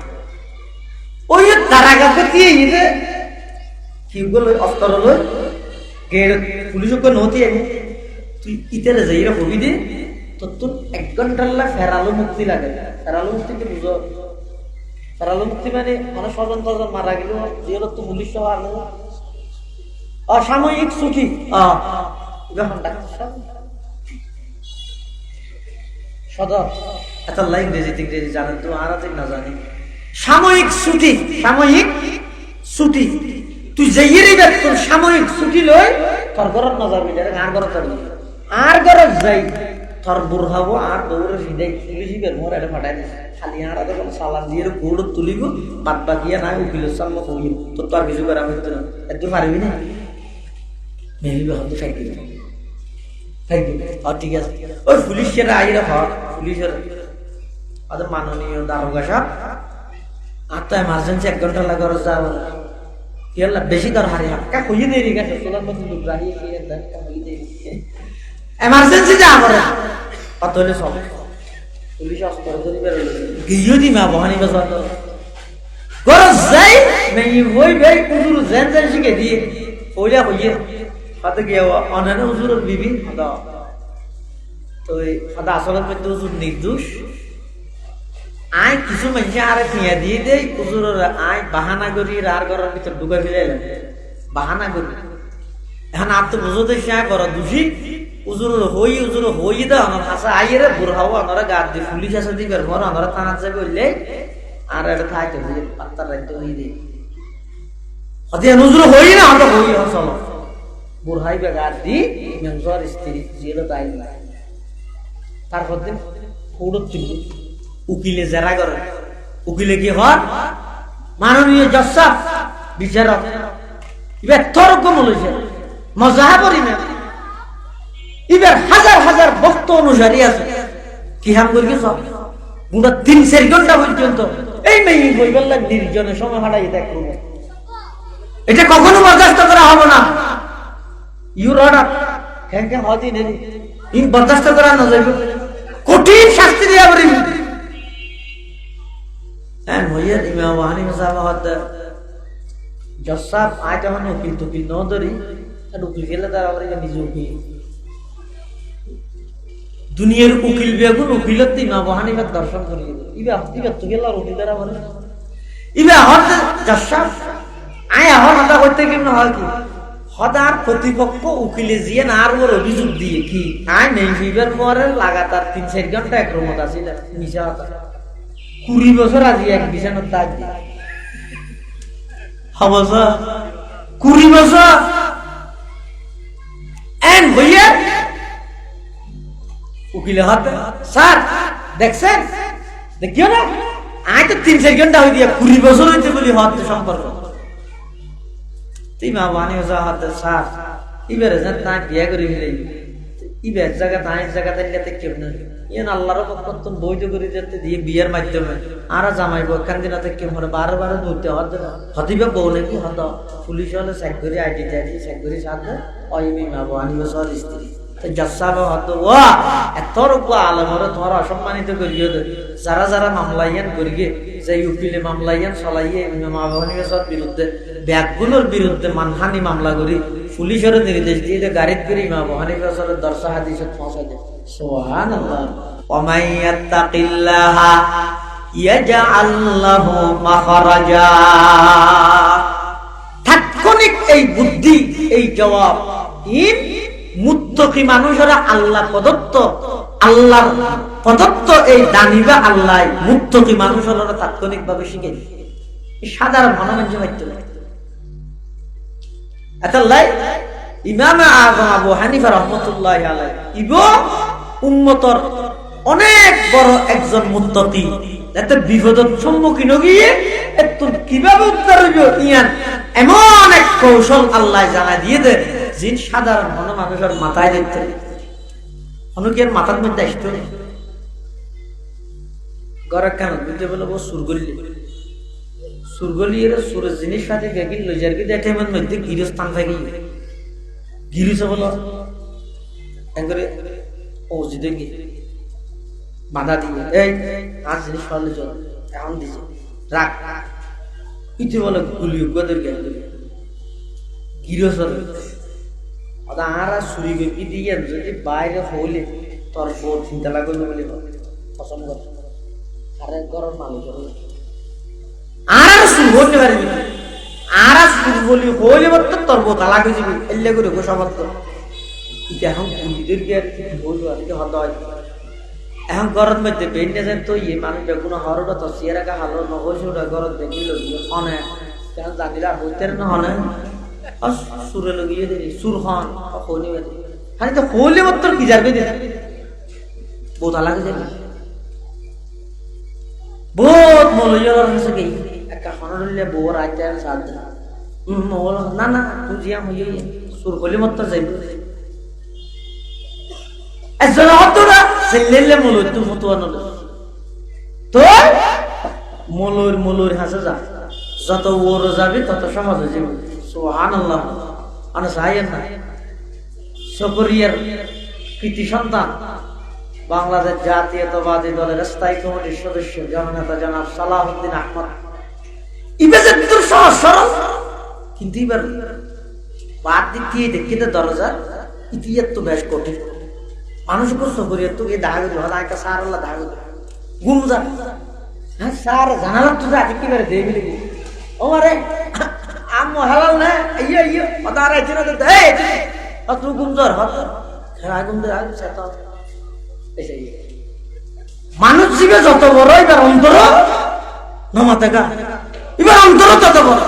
ওই কারাগারে দিয়ে ইদে কি বলে অফতার হলো গের পুলিশকে নতি আমি তুই ইতেরে যাইরা হবি দে তোর 1 ঘন্টার লা ফেরালো মুক্তি লাগে ফেরালো মুক্তি কি বুঝো ফেরালো মুক্তি মানে স্বজন তজন মারা গেল যেগুলো তো পুলিশ সহ আলো অসাময়িক ছুটি যখন ডাক্তার সদর এত লাইন ইংরেজি জানেন তো আর না জানি সাময়িক ছুটি তুই যাইয়েরই তোর সাময়িক ছুটি লই তোর ঘরত না যাবি আর ঘরত যাবি আর ঘরত যাই তোর বুড়াবো আর দৌড়ে সিধাই পুলিশ বের মোর এটা ফাটাই দিস খালি আর যখন সালাম দিয়ে কোর্ট তুলিব বাদ বাকিয়া নাই উকিলের সামনে কইব তোর তো আর কিছু করা হইতো না একটু পারবি না মেলিবে হতে থাকবি ঠিক আছে ওই পুলিশের আইরা হক পুলিশের মাননীয় দারোগা সাহেব আর তো এমার্জেন্সি 1 ঘন্টা লাগে যাওয়া কেলা বেশি কর হারি হাক্কা কইয়ে দেরি গেছে সোলার মধ্যে দুবরাহি দিয়ে ধাক্কা কইয়ে দেরি এমার্জেন্সি যা করে কত হলে সব পুলিশ অস্ত্র ধরে বের হলো গিয়ে দি মা বহানি বাজার গরজ যাই মেই ওই ভাই কুদুর জেন শিখে দিয়ে ওইলা কইয়ে কত গিয়ে অনানে হুজুরের বিবি হদা তো হদা আসলে মধ্যে হুজুর নির্দোষ আই কিছু মানুষ আর ফিয়া দিয়ে দেয় হুজুরের আই বাহানা করি আর ঘরের ভিতর ঢুকা ফেলাইলেন বাহানা করি এখন আর তো বুঝো দেখি ঘর দোষী হুজুর হই দা আমার হাসা আইরে বুড়াও আমরা গাদ দিয়ে পুলিশ আসা দিবে ঘর আমরা থানা যাবে বললে আর এটা থাকতে বুঝে পাত্তার রাখতে হই দে হতে হুজুর হই না আমরা হই চলো বুড়াই বে গাদ দি মেমজর স্ত্রী জেল তাই তারপর দিন ফুড়ত তুলি উকিলে যারা করে উকিলে কি হয় মাননীয় জজ সাহেব বিচারক এবার তর্ক বলেছে মজা করি না এবার হাজার হাজার ভক্ত অনুসারী আছে কি হাম করি সব পুরো 3-4 ঘন্টা পর্যন্ত এই মেয়ে বইবার লাগ নির্জনে সময় হারাই দেখো এটা কখনো বরদাস্ত করা হবে না ইউর অর্ডার কেন হদি নেই ইন বরদাস্ত করা না যাবে কঠিন শাস্তি দেয়া পারি হ্যাঁ ভইয়া ইমাম হানিফা সাহেব হদ জজ সাহেব আজ যখন উকিল তুকিল ন ধরি আর উকিল গেলে তার আবার নিজে উকিল দুনিয়ার উকিল বেগুন উকিলত ইমাম হানিফার দর্শন করি ইবা তো গেল উকিল দ্বারা বলে ইবা হদ জজ সাহেব আয় হন হদা করতে কেমন হয় কি হদার প্রতিপক্ষ উকিলে জিয়ে আর ওর অভিযোগ দিয়ে কি আয় নেই ফিবার পরে লাগাতার 3-4 ঘন্টা এক রুমত আসি মিশা 20 বছর আজি এক বিছানার দাগ দিয়ে হবসা 20 বছর এন ভইয়া উকিলে হাতে স্যার দেখছেন দেখিও না আয় তো 3-4 ঘন্টা হই দিয়া 20 বছর হইতে বলি হাতে সম্পর্ক তুই মা বানি হাতে স্যার ইবারে যা তাই বিয়া করে ফেলে ইবার জায়গা তাই জায়গা তাইলে কেউ না ইয়ান আল্লাহর পক্ষ বৈধ করে যেতে দিয়ে বিয়ের মাধ্যমে আর জামাই বকান দিনাতে কেউ মরে 12 ধরতে হতিবা বউ নাকি হত পুলিশ হলে চেক করে আইডি টাইডি চেক করে সাথে ওই মা বানি স্ত্রী জসাব হত ও এত রূপ আলমর তোমার অসম্মানিত করিও যারা যারা মামলাইয়ান করিয়ে যে উকিলে মামলাইয়ান চলাইয়ে মা বাবার বিরুদ্ধে ব্যাগগুলোর বিরুদ্ধে মানহানি মামলা করি পুলিশের নির্দেশ দিয়ে গাড়িত করে মা বাবার দর্শা হাদিসত পৌঁছাই দেয় সুবহানাল্লাহ ওয়া মান ইয়াত্তাকিল্লাহা ইয়াজআল লাহু মাখরাজা তাৎক্ষণিক এই বুদ্ধি, এই জবাব মুত্তাকি মানুষেরা আল্লাহ প্রদত্ত এই দানিবা আল্লাহ মুত্তাকি মানুষেরা তাৎক্ষণিক ভাবে শিখে সাধারণ মানুষ হইতে এতাল্লাই ইমাম আযম আবু হানিফা রাহমাতুল্লাহি আলাইহি ইবো উম্মতর অনেক বড় একজন মুত্তাকি, এত বিপদের সম্মুখীন গিয়ে এত কিভাবে উদ্ধার হইব ইয়ান এমন এক কৌশল আল্লাহ জানা দিয়ে দেয় যে সাধারণ মানুষের মাথায় দেখতে অনুকের মাথার মধ্যে আসতো গড় কেন বুঝতে বলবো সুরগলি এর সুরের জিনিস সাথে গেগিল লজারকে দেখে মন মধ্যে গিরস্থান থাকে গিরিছে বলো একবারে ও জিদে গিয়ে বাধা দিয়ে এই আর জিনিস পারলে চল এখন দিছে রাখ ইতি বলে গুলি গদের গেল গিরসর আদা আর সুরি গি দিয়ে যদি বাইরে হইলে তোর বউ চিন্তা লাগবে বলে পছন্দ কর আরে গরম মানুষ আর সুর বলতে পারবি আর সুর বলি হইলে বলতে তোর বউ তালাক হয়ে যাবে এলে করে গোসাবাদ ইতি এখন গুলিদের গিয়ে বলবো আর কি হতে হয় এখন গরম মধ্যে বেঁধে যায় তো ইয়ে মানুষ কোনো হরটা তো সিয়ারাকা হালো নহইছে ওটা গরম দেখিল হনে কেন জানিলা হইতে না হনে সুরে লগিয়ে দিলি সুর হন হনি বেদে খালি তো হইলে মাত্র কি যাবে দে বোতা লাগে যাবে বহুত মলইয়ার কাছে গই একটা হনলে বোর আইতে আর সাথ মল না না বুঝিয়া হইয়ে সুর হইলে মাত্র যাইবে এজন্য হতরা সেলেলে মলই তো ফতোয়া নলে তো মলর হাসে যা যত ওর যাবে তত সমাজ হয়ে যাবে সুবহানাল্লাহ আনা সাহেব না সকরিয়ার কৃতি সন্তান বাংলাদেশ জাতীয়তাবাদী দলের স্থায়ী কমিটির সদস্য জননেতা জনাব সালাউদ্দিন আহমদ ইবেজে তোর সহজ সরল কিন্তু এবার বাদ দিয়ে দেখিতে দরজা ইতিহাস তো বেশ কঠিন মানুষ কষ্ট করি তো এই দাগ হলো একটা সার আল্লাহ দাগ গুমজা হ্যাঁ সার জানালাম তো আজ কি করে দেবি লাগি ও আরে আম হালাল না ইয়ে ইয়ে পদার আছে না দে অত গুমজর হত খেলা গুমজর আগে সেটা এসে মানুষ জীবে যত বড় এবার অন্তর নমাতেগা এবার অন্তর তত বড়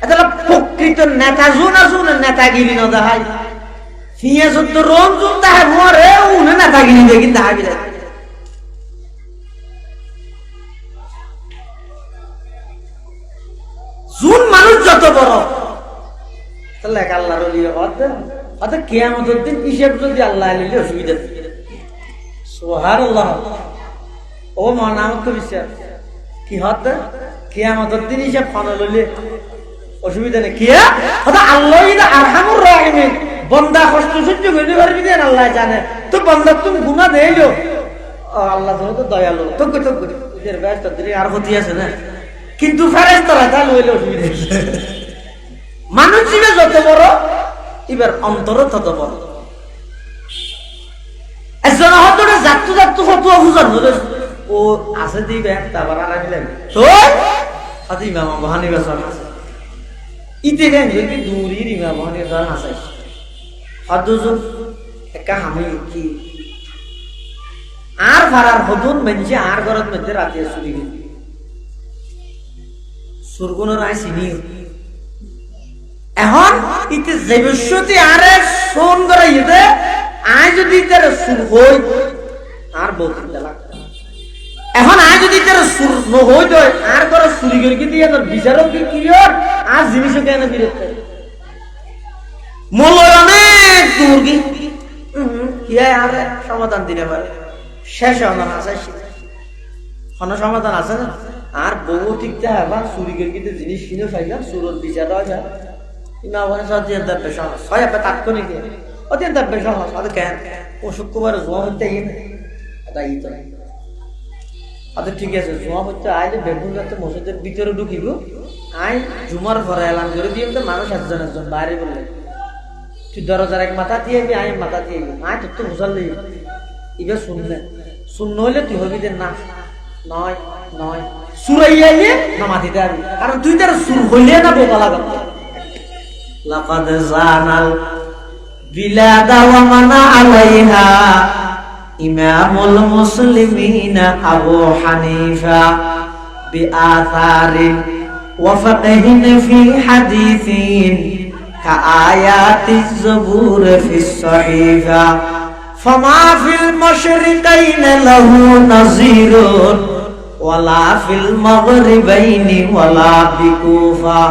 এটা প্রকৃত নেতা জুন নেতাগিরি না দেখায় ফিয়া যত রঞ্জুন তাহে মরে উনে নেতাগিরি দেখি দেখাবি জুন মানুষ যত বড় তাহলে আল্লাহর ওলি হতে কিয়ামতের দিন হিসাব যদি আল্লাহ নিলে অসুবিধা সুবহানাল্লাহ ও মানামত বিশ্বাস কি হতে কিয়ামতের দিন হিসাব ফানা লইলে অসুবিধা নেই কিয়া হতে আল্লাহ ইদা আরহামুর রাহিমিন বন্দা কষ্ট সহ্য করতে পারবি না আল্লাহ জানে তো বন্দা তুমি গুনাহ দেইলো আল্লাহ তো দয়ালু তো করি এর ব্যস্ত দিলে আর হতি আছে না কিন্তু ফেরেশতারা তা লইলে অসুবিধা মানুষ জীবে যত বড় এবার অন্তর তত বড় এজন্য হতরে জাতু ফতোয়া বুঝান ও আছে দিবে তারপর আর আইলেন তো আদি ইমাম আবু হানিফা সাহেব আছে ইতে দেন যদি দূরির ইমাম আবু হানিফা সাহেব আছে আদুজুন একা আমি কি আর ফারার হদুন মেনছে আর ঘরত মধ্যে রাতে চুরি গেল সুরগুনের আই চিনি এখন ইতে জৈবস্বতী আরে ফোন করে ইতে আই যদি তার সুর হই আর বহুত লাগা এখন আই যদি তার সুর ন হই দয় আর করে চুরি করে কি দিয়ে তোর বিচারক কি ক্লিয়ার আর জিনিস কেন বিরত করে মলয় অনেক দূর কি আর সমাধান দিতে পারে শেষ সমাধান আছে কোনো সমাধান আছে না আর বহু ঠিক হ্যাঁ চুরি করে কিন্তু জিনিস কিনে পাইলাম সুরত বিচার যায় ইমা ওখানে অত্যন্ত সহজ হয় আপনার তাৎক্ষণিক অত্যন্ত সহজ ಅದು কেন ও শুক্রবার জমা হতে আচ্ছা ঠিক আছে জমা হতে আইলে বেগুন গাছে মসজিদের ভিতরে ঢুকিব আই জুমার ঘরে এলান করে দিয়ে মানুষ একজন বাইরে বললে তুই দরজার এক মাথা দিয়ে আই মাথা দিয়ে আয় তোর তো বুঝালি এবার শূন্য হইলে তুই হবি যে না নয় সুরাইয়া না মাথিতে আসবি কারণ তুই তার সুর হইলে না বোকা লাগাবো লাকাদ জানাল বিলাদা ওয়া মান আলাইহা ইমামুল মুসলিমিনা আবু হানিফা বিআথারিন ওয়া ফাকহিন ফি হাদিসিন কাআয়াতিজ জবুর ফিস সহিফা ফামা ফিল মাশরিকাইন লাহু নাযীরুন ওয়ালা ফিল মাগরিবাইনি ওয়ালা বিকুফা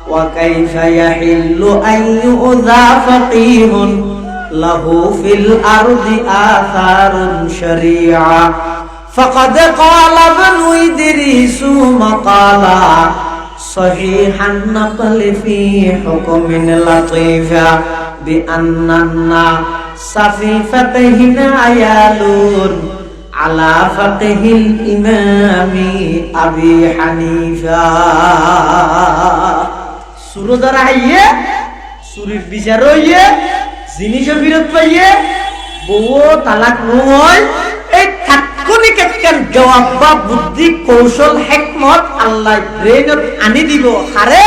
ওয়া কাইফা ইয়াহিল্লু আন ইউযা ফাকিহুন লাহু ফিল আরদি আথারুন শারিআ ফাকাদ ক্বালা ইবনু ইদরিস মাকালা সহিহান নাকলি ফি হুকমিন লাতীফা বিআন্নান্না সাফি ফাকহিন আয়ালুন আলা ফাকহিল ইমামি আবি হানিফা। সুরদার আইয়ে সুরির বিচার হইয়ে জিনিস ফিরত পাইয়ে বউ তালাক নয় এই তাৎক্ষণিক একটা জবাব বা বুদ্ধি কৌশল হিকমত আল্লাহ ব্রেনত আনি দিব। আরে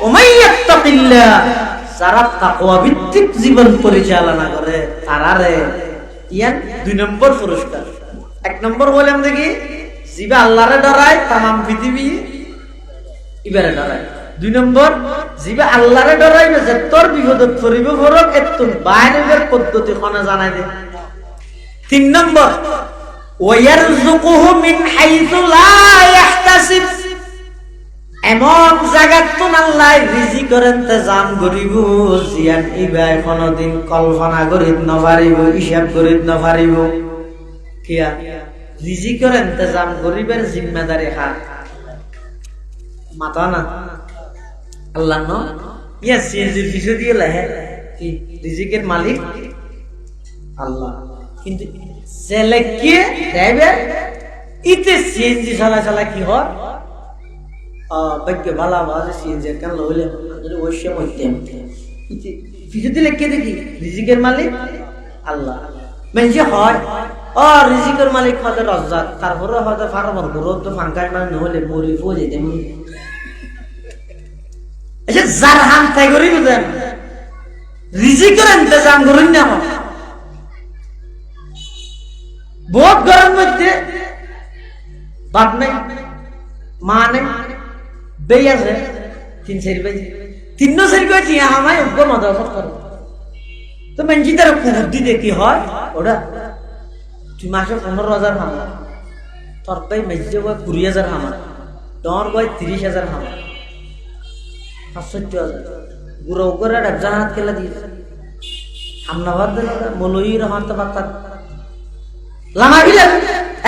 ওমাইয়াত্তাকিল্লাহ, যারা তাকওয়া ভিত্তিক জীবন পরিচালনা করে তারারে ইয়ান 2 নম্বর পুরস্কার। 1 নম্বর বললাম দেখি জিবা আল্লাহরে ডরায় তামাম পৃথিবী ইবারে ডরায়। 2 নম্বর জিবা আল্লাহরে ডরাই না যে তোর বিপদত পড়িব ফরক এত বাইরের পদ্ধতি কোনা জানাই দে। 3 নম্বর ওয়ারযুকুহু মিন হাইসু লা ইয়াহতাসিব, এমন জায়গাত তো আল্লাহ রিজিক করেন ইন্তজাম করিব জিয়ান ইবাই কোনদিন কল্পনা করিত না পারিব, হিসাব করিত না পারিব। কিয়া রিজিক করেন ইন্তজাম করিবার জিম্মেদারি কার? মাতা না আল্লাহ ন ইয়া সিএনজির পিছু দিয়ে লাহে কি রিজিকের মালিক আল্লাহ। কিন্তু সেলেকে দেবে ইতে সিএনজি চালা চালা কি হয় ভাগ্য ভালা বাজে সিএনজি কেন লইলে যদি ওই সময় ইতে পিছু দিলে কে দেখি রিজিকের মালিক আল্লাহ। মেনজি হয় ও রিজিকের মালিক হতে রজ্জাক, তারপরে হতে ফার্মার গরু তো ফাঙ্কার মানে নহলে মরি ফো যেতে আচ্ছা যার হাম তাই করি বুঝেন রিজিকের ইন্তজাম করুন না। বহুত গরম মধ্যে বাপ নাই মা নাই বেই আছে 3-4 বেই 3-4 বেই টিয়া আমায় উপর মাদ্রাসা করে তো মেনজি তার বুদ্ধি দেখি হয় ওটা তুই মাসে 15,000 হামা তোর ভাই মেজে বয় 20,000 হামা তোর বয় 30,000 হামা 65,000 গুরু করে জাহাত কেলা দিয়ে হামনাবাদ বলই রহমান বাক্কা লামা বিলে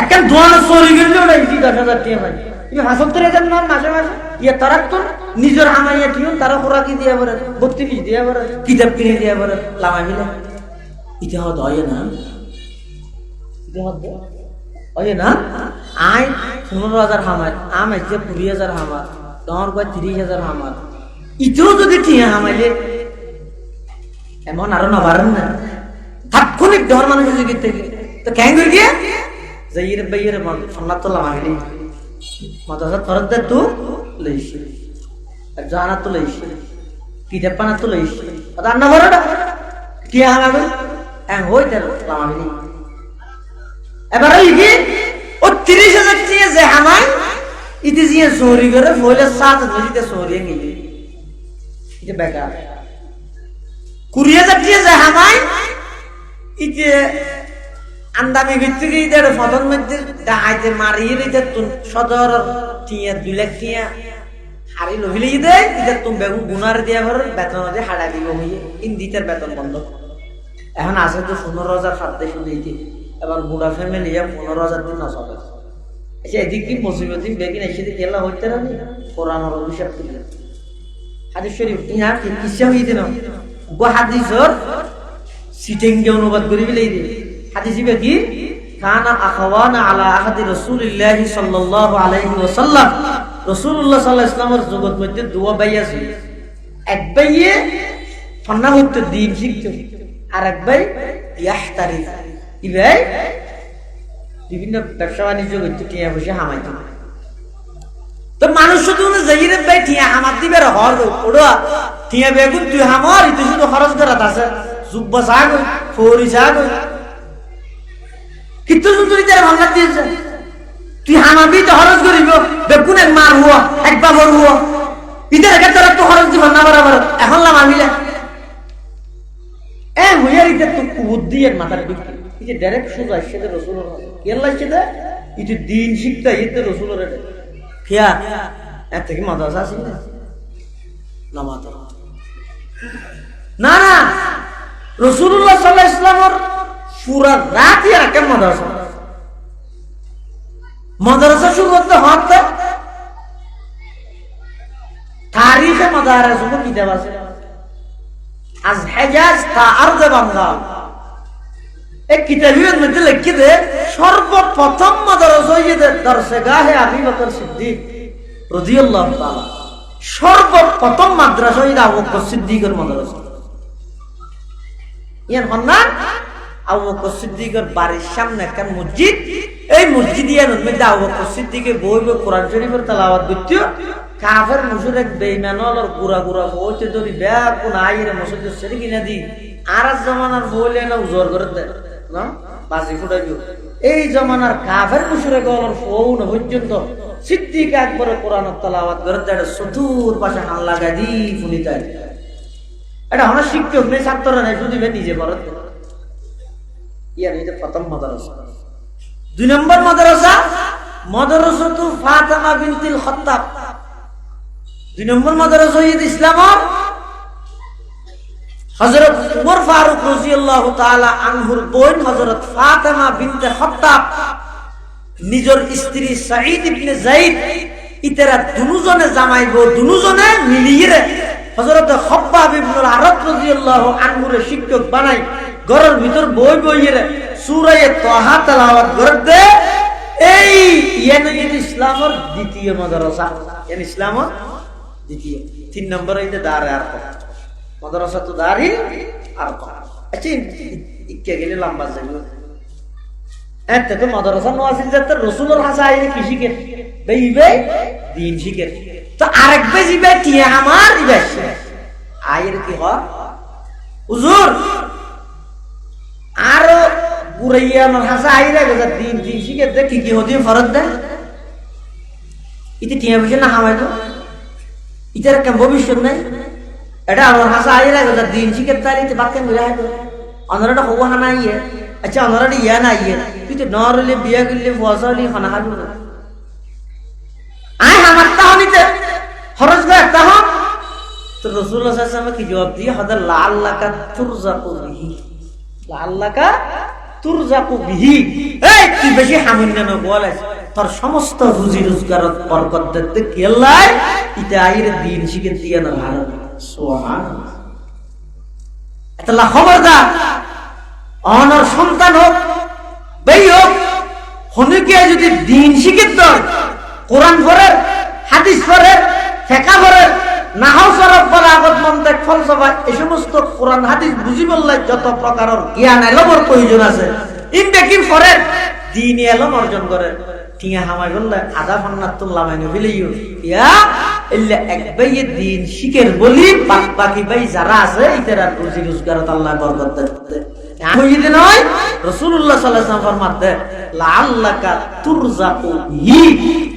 একদম দোয়ান সরি গেল ওটা 10,000 টাকা ভাই এই হাসব ধরে যান না মাসে মাসে ইয়া তারাক তো নিজের হামাইয়া টিও তারা খোরাকি দিয়া বড় 32 দিয়া বড় কিতাব কিনে দিয়া বড় লামা বিলে ইতে হদ হয় না ইতে হদ হয় না আই 15,000 হামার আমি যে 20,000 হামার তোর কয় 30,000 হামার ইতেও যদি টিয়া হামাইলে এমন আরো না বাড়েন না তাৎক্ষণিক ডর মানুষের দিকে থেকে তো কেন করে গিয়ে যাইরে বাইরে মন সোনাত তো লামাইলি মাদ্রাসা ফরজ দে তু লইছ আর জানা তো লইছ কিতাব পানা তো লইছ আর না বড়টা কি হামাবে এ হই দে লামাইলি এবার কি ও 30,000 টাকা যে হামাই ইতি জিয়া চোরি করে ফলে 7 বজিতে চোরি গেলি এটা বেকার 20,000 টাকা যে হামাই ইতে আন্দামি ভিতরে ইদের ফদন মধ্যে ডাইতে মারিয়ে রেতে তুন সদর টিয়া 2 লাখ টিয়া হারি লহিলে ইদে ইদে তুম বেগু গুনার দিয়া ভর বেতন দে হাড়া দিব হইয়ে ইন্দিতের বেতন বন্ধ। এখন আছে তো 15,000 সাথে শুনেইতে এবার বুড়া ফ্যামিলি 15,000 দিন না চলে। আচ্ছা এদিক কি মুসিবতিন বেগিন এসে গেলা হইতে না কোরআনের অভিশাপ দিলে হাদিস শরীফ ইয়া কি কিসা হইতে না গো হাদিসর সিটিং কে অনুবাদ করি বিলাই দে হাদিসে কি কানা আখওয়ানা আলা আহাদি রাসূলিল্লাহ সাল্লাল্লাহু আলাইহি ওয়াসাল্লাম রাসূলুল্লাহ সাল্লাল্লাহু আলাইহি ওয়াসাল্লামের জগৎ মধ্যে দুয়া ভাই আছে। এক ভাইয়ে ফান্না হইতে দিন শিখতো আর এক ভাই ইয়াহতারি কি ভাই বিভিন্ন ব্যবসা বাণিজ্য করতে টিয়া বসে হামাইতো। তো মানুষ শুধু যাইরে ভাই টিয়া হামাত দিবে হর ওড়া টিয়া বেগুন তুই হামর ইতে শুধু খরচ করাত আছে জুব্বা শাক ফৌরি শাক কিন্তু সুন্দরী তার ভাঙা দিয়েছে তুই হামাবি তো খরচ করিব বেগুন এক মার হুয়া এক বাবর হুয়া ইতে রেখে তোরা তো খরচ দিব না বরাবর এখন লাম আমিলে এ হুইয়ার ইতে তো বুদ্ধি এক মাথার বিক্রি এই যে ডাইরেক্ট সোজা সেটা রসুলের কেল্লা সেটা ইতে দিন শিখতে ইতে রসুলের খেয়া এর থেকে মাদ্রাসা আছে না মাদ্রাসা না না রাসূলুল্লাহ সাল্লাল্লাহু আলাইহি ওয়াসাল্লামের পুরা রাতই একটা মাদ্রাসা শুরু করতে হতে তারিখে মাদ্রাসা কোন কিতাব আছে আজ হেজাজ তা আরদ বাংলা এক কিতাবের মধ্যে লিখে দে সর্বপ্রথম মাদ্রাসা হইছে দরসগাহে আবু বকর সিদ্দিক রাদিয়াল্লাহু তাআলা সর্বপ্রথম মাদ্রাসা হইছে আবু বকর সিদ্দিকের মাদ্রাসা ইয়ান হন্না আবু বকর সিদ্দিকের বাড়ির সামনে একটা মসজিদ এই মসজিদের মধ্যে আবু বকর সিদ্দিকে বই কোরআন শরীফের তেলাওয়াত করতে কাফের মুশরিক বেঈমানর গুরা গুরা বলতে ধরি ব্যাগ কোন আইরে মসজিদ শরীফ কিনা দি আর জামানার বলে না উজর করে দেয় না বাজি ফুটাইব এই জামানার কাফের মুশরিকর ফৌন পর্যন্ত সিদ্দিক আকবর কোরআন তেলাওয়াত করে দেয় চতুর পাশে হাল লাগা দি ফুনিতায় এটা হলো শিক্ষক নেই ছাত্ররা নেই শুধু নিজে করত ইয়ার এটা প্রথম মাদ্রাসা দুই নম্বর মাদ্রাসা মাদ্রাসাতু ফাতিমা বিনতুল খাত্তাব দুই নম্বর মাদ্রাসা হইছে ইসলামের হযরত ওমর ফারুক রাদিয়াল্লাহু তাআলা আনহুর বোন হযরত ফাতিমা বিনতে খাত্তাব নিজের স্ত্রী সাঈদ ইবনে যায়েদ ইতারা দুজনে জামাইবো দুজনে মিলিয়ে হযরত খাব্বাব ইবনুল আরাদ রাদিয়াল্লাহু আনহুর শিক্ষক বানাই ঘরের ভিতর বই বইয়ে সূরা তাহা তেলাওয়াত করতে এই ইয়ানে ইসলামের দ্বিতীয় মাদ্রাসা ইয়ান ইসলামের দ্বিতীয় তিন নম্বর হইতে দারে আর মাদ্রাসা তো দারি আর আচ্ছা ইকে গেলে লম্বা যাবে এত তো মাদ্রাসা নওয়াজিল যাতে রাসূলের কাছে আইলে কি শিখে বেইবে দিন শিখে তো আরেক বেজিবে কি আমার ইবে আয়ের কি হয় হুজুর আর বুড়াইয়ানোর হাসা আইরা গেছে দিন দিন শিখে দেখি কি হতে ফরজ দেয় ইতি টিয়া বসে না হামাই তো ইতার কেন ভবিষ্যৎ নাই এটা আমার হাসা আইরা গেছে দিন শিখে তাইতে বাক্যে মিলা হয় অনরাটা হওয়া হানা ইয়ে আচ্ছা অনরাটা ইয়া না ইয়ে তুই তো নরলে বিয়া করলে ফসলি খানা খাবি না আয় আমার তাহনিতে খরচ করে তাহন তো রাসূলুল্লাহ সাল্লাল্লাহু আলাইহি ওয়াসাল্লাম কি জবাব দিয়ে হদা লাআল্লাকা তুরজাকু বিহি লাআল্লাকা তুরজাকু বিহি এই তুই বেশি হামিনা না বলাস তোর সমস্ত রুজি রোজগারত বরকত দিতে কি আল্লাহ ইতা আইরে দিন শিখে দিয়া না ভালো সুবহানাল্লাহ আল্লাহ খবরদার অনর সন্তান হোক বেই হোক হনুকে যদি দিন শিখে তোর কোরআন পড়ে হাদিস পড়ে ফিকহ পড়ে নাহও সরফ বলাগত মন্তেক ফলসফা এই সমস্ত কোরআন হাদিস বুঝিবার লাগি যত প্রকারের জ্ঞান এলমর প্রয়োজন আছে ইনতে কি পড়ে দিন এলম অর্জন করে টিয়া হামাই বললে আধা ফান্নাতুল্লাহ মাইনে ফেলিও ইয়া ইল্লা একবাই দিন শিখের বলি বাকি ভাই যারা আছে ইতারা রুজি রোজগারত আল্লাহ বরকত দেয় আমি যদি নয় রাসূলুল্লাহ সাল্লাল্লাহু আলাইহি ওয়াসাল্লাম ফরমাতে লাআল্লাকা তুরজাকু হি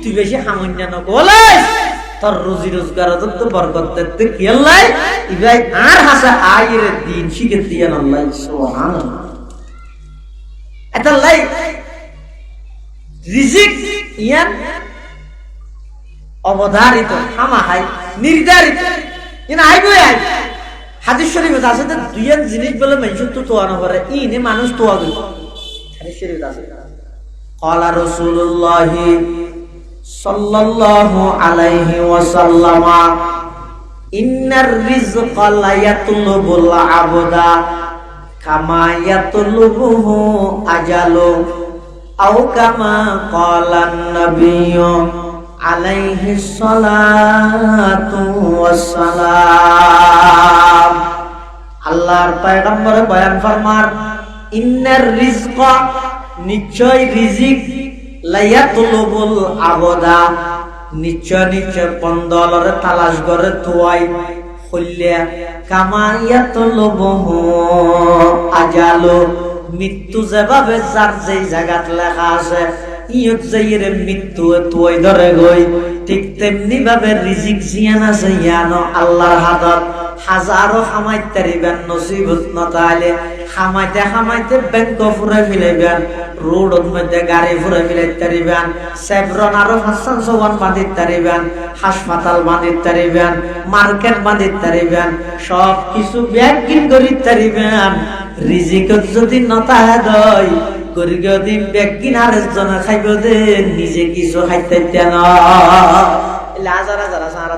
তুই বেশি হামুন্না না বলেস তোর রুজি রোজগারত তো বরকত দিতে কি আল্লাহ ইবাই আর হাসা আয়ের দিন শিখে দিয়েন আল্লাহ সুবহানাল্লাহ এটা লাই রিজিক ইয়ান অবধারিত হামাহাই নির্ধারিত ইনা আইবই আই হাদিস শরীফে আছে যে দুইয়ান জিনিস বলে মানুষ তো তোয়া না করে ইনে মানুষ তোয়া গই হাদিস শরীফে আছে ক্বালা রাসূলুল্লাহ সাল্লাল্লাহু আলাইহি ওয়াসাল্লাম ইন্নার রিজকা লা ইয়াতলুবুল আবদা কামা ইয়াতলুবুহু আজালু আও কামা ক্বালান নাবিয়্যু আলাইহিস সালাতু ওয়াসসালাম আল্লাহর পয়গম্বর বয়ান ফরমান ইন্নার রিজকা নিশ্চয় রিজিক লা ইয়াতলুবুল আবদা নিশ্চয় নিশ্চয় পন্দলরে তালাশ করে তোয়াই হইলিয়া কামাইয়াতুলুবহ আজালু, মৃত্যু যেভাবে যার যেই জায়গাত লেখা আছে ইয়ত যাইরে মৃত্যু তুই ধরে গই, ঠিক তেমনি ভাবে রিজিক জিয়ান আছে ইয়ানো আল্লাহর হাতত। হাজারো খামাইতে তারিবেন, নসিবত নতাইলে খামাইতে খামাইতে ব্যাংক ফুরে ফেলাইবেন, রোডের মধ্যে গাড়ি ফুরে ফেলাইতে তারিবেন, সেভরন আরো হাসান সোয়ান বাঁধিতে তারিবেন, হাসপাতাল বাঁধিতে তারিবেন, মার্কেট বাঁধিতে তারিবেন, সব কিছু ব্যাগিন করিতে তারিবেন। রিজিকত যদি নতাহে দয় করিগে দিন ব্যাগিন আরেক জনে খাইব দে, নিজে কিছু খাইতে দেন। এলে হাজার হাজার আছে আর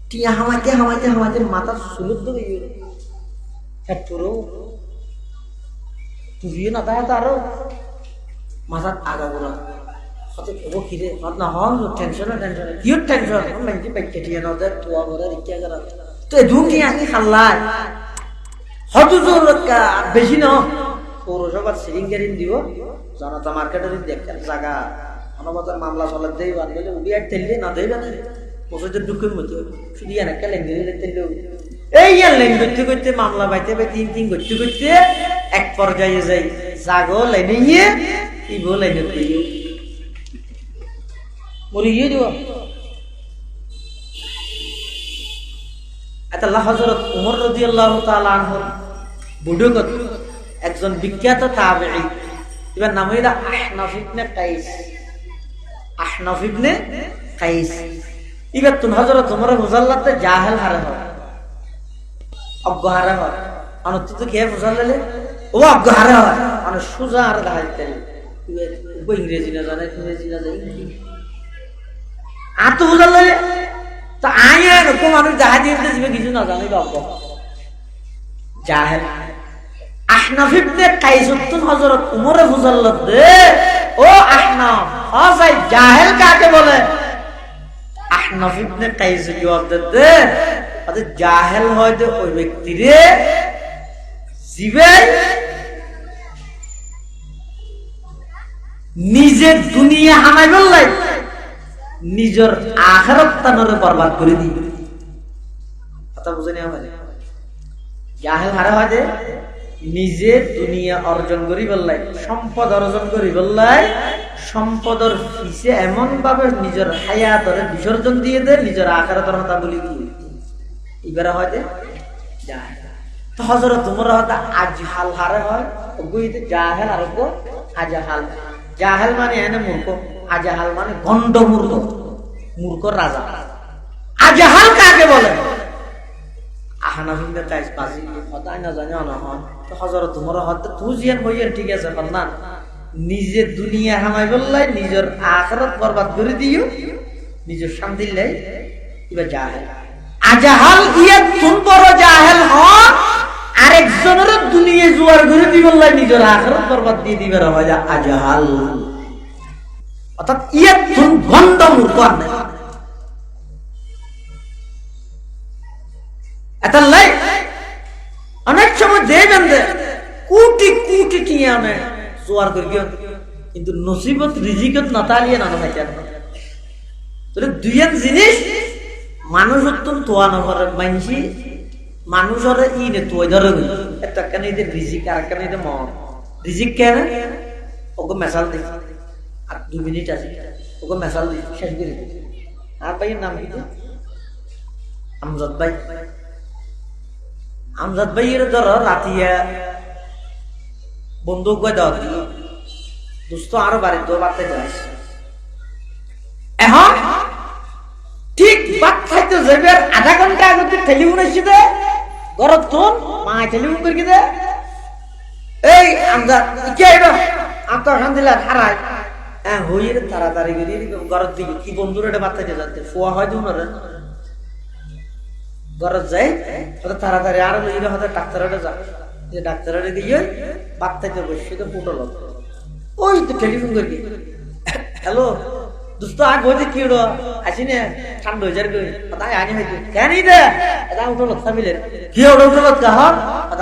টিয়া হামাইতে হামাইতে হামাইতে মাথা সুলুত ধরে পুরো তুইও না তাই তো আরো মাথার আগা বলা কত ও কিরে না হন টেনশন টেনশন কি টেনশন মানে বাইকে টিয়া না দেখ তোয়া বড় রিক্কা করা তো ঢুকি আনি খাল্লাই হত জোর বেশি না পৌরসভার সিরিঙ্গারিন দিব জনতা মার্কেটের দেখেন জায়গা অনবতার মামলা চলে দেই বানলে উড়ি আর তেললে না দেই না মসজিদের ঢুকের মতো শুধু একটা ল্যাঙ্গুয়েজ তেললে এই লাইন করতে করতে মামলা বাইতে বাই তিন তিন করতে করতে এক পর্যায়ে যাই জাগো লাইনে গিয়ে ইবো লাইনে দিয়ে মরে গিয়ে দিব। আল্লাহ হযরত ওমর রাদিয়াল্লাহু তাআলা আনহু বুড়ো একজন বিখ্যাত তাবেঈ, এবার নাম হইল আহনাফ ইবনে কাইস। আহনাফ ইবনে কাইস এবার তুন হযরত ওমর মুজাল্লাতে জাহেল হারে হয়, অজ্ঞ হারে হয়, অনন্ত কে বুঝালে ও অজ্ঞ হারে হয়, মানে সোজা আর দেখাইতে ইংরেজি না জানে, ইংরেজি না জানে আর তো বুঝালে তো আয় এরকম মানুষ দেখা দিয়ে দিবে কিছু না জানি অজ্ঞ জাহেল। আহনাফ ইবনে কাইস তুন হযরত ওমরে বুঝাল্লাত দে ও আহনাফ হাসাই জাহেল কাকে বলে? আহনাফ ইবনে কাইস জবাব দে আরে জাহেল হয় যে ওই ব্যক্তিরে জীবে নিজের দুনিয়া হামাই বললাই নিজের আখিরাত তানরে বরবাদ করে দি। কথা বুঝেনি আমারে? জাহেল হারা হয় যে নিজের দুনিয়া অর্জন করি বললাই, সম্পদ অর্জন করি বললাই, সম্পদের পিছে এমন ভাবে নিজের হায়াতরে বিসর্জন দিয়ে দে, নিজের আখিরাতের কথা বলি কি ইবারে হয় যে জাহেল। তো হযরত ওমর হতা আজহাল হারে হয় ওগুইতে জাহেল আর গো আজহাল। জাহেল মানে এনে মূর্খ, আজহাল মানে গন্ড মূর্খ, মূর্খ রাজা। আজহাল কাকে বলে? আহনাফ ইবনে কাইস বাজি হতা না জানে না হন। তো হযরত ওমর হতা তুজিয়ান হইয়ের ঠিক আছে না, নিজের দুনিয়া হামাই বললাই নিজের আখিরাত বরবাদ করে দিও, নিজের শান্তি লাই ইবা জাহেল। আজহাল ইয়া তুন বড় জাহেল হন, আরেকজনের দুনিয়া জোয়ার করে দিবল্লাই নিজের আখিরাত বরবাদ দিয়ে দিবার হয় আজহাল। অর্থাৎ ইয়া তুন গন্ড মূর্খ না। এতাল্লাই অনেক সময় দেবেন দে কোটি কোটি টিয়া আনে জোয়ার করে গিয়ে, কিন্তু নসিবত রিজিকত নাতালিয়ে না থাকে না। তাহলে দুইয়ের জিনিস মানুষ উত্তম তোয়া নগরে মানছি মানুষরে ই নে তোয় ধরে গই একটা কেন এদের রিজিক আর কেন এদের মন রিজিক কেন ওকে মেসাল দিই আর 2 মিনিট আছে ওকে মেসাল দিই শেষ করে আর ভাইয়ের নাম কি? আমজাদ ভাই। আমজাদ ভাইয়ের ধরো রাতিয়া বন্দুক গয় দাও দোস্ত আরো বাড়ি তো বাড়তে যাস এখন ঠিক বাদ খাইতে যাবে আধা ঘন্টা আগে টেলিফোন এসে দে ঘরত তোন মা টেলিফোন করে দে এই আমজাদ কি আইবা আম তো শান্তিলা হারাই হ্যাঁ হইয়ে তাড়াতাড়ি করে ঘরত দিকে কি বন্ধুর এটা বাদ খাইতে যাচ্ছে ফোয়া হয় দিন রে ঘরত যাই তাড়াতাড়ি আর লইলে হয়তো ডাক্তারের যা যে ডাক্তারের গিয়ে বাদ খাইতে বসে তো ফুটল ওই তো টেলিফোন করি হ্যালো দোস্ত আগ হইতে কি হলো আসি না ঠান্ডা হয়ে যাবে তাই আনি হইতে কেন দে এটা উঠো লক্ষা মিলে কি ওটা উঠো লক্ষা হন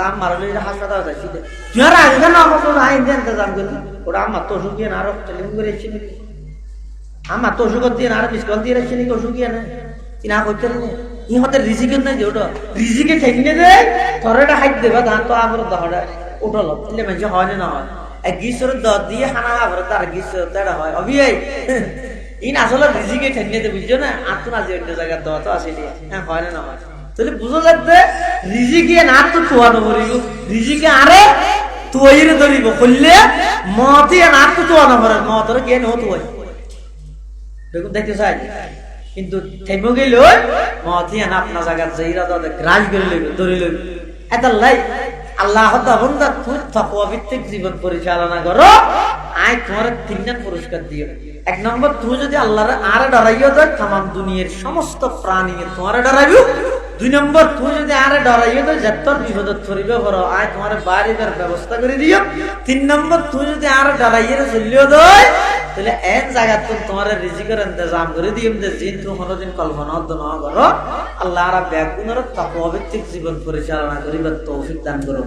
আম মারলে হাসপাতাল যাচ্ছি তুই আর আগে কেন আমার তো আইন দিয়ে ইন্তজাম করি ওটা আমার তো ওষুধ দিয়ে আরো টেলিফোন করে এসেছি নাকি আমার তো ওষুধ দিয়ে আরো মিস কল দিয়ে এসেছি নাকি ওষুধ দিয়ে না কি না করতে ইহঁতে রিজিকের নাই যে ওটা রিজিকে ঠেকনে দেয় থরেটা হাইট দেবা ধান তো আবার দহটা উঠল তাহলে মাঝে হয় না হয় এক গিসর দ দিয়ে হানা আবার তার গিসর তারা হয় অবিয়াই ইন আসলে রিজিকে ঠেকনে দে বুঝছো না আর তো না যে অন্য জায়গার দেওয়া তো আসেনি হ্যাঁ হয় না হয় তাহলে বুঝো যাচ্ছে রিজিকে না তো তোয়ানো করিব রিজিকে আরে তুইরে ধরিব করলে মতে না তো তোয়ানো করে মতর কে নো তুই দেখুন দেখতে চাই কিন্তু থেমে গেল মতিয়া না আপনার জায়গার যাইরা দাদা গ্রাস করে লইবে ধরে লইবে এটা লাই আল্লাহ বান্দা তুই তাকওয়া ভিত্তিক জীবন পরিচালনা করো আই তোমার তিনজন পুরস্কার দিও এক নম্বর তুমি যদি আল্লাহর আর ডরাইও দাও तमाम দুনিয়ার সমস্ত প্রাণী তোমার ডরাইবো দুই নম্বর তুমি যদি আর ডরাইও দাও যতর বিপদত পড়িবে করো আই তোমার বাড়ির ব্যবস্থা করে দিও তিন নম্বর তুমি যদি আর ডরাইও চলিও দাও তাহলে এক জায়গা তোমার রিজিকের ইন্তজাম করে দিও যে জিন তুমি কোনদিন কল্পনা না করো আল্লাহ আর ব্যাগুনের তাকওয়া ভিত্তিক জীবন পরিচালনা করিবার তৌফিক দান করো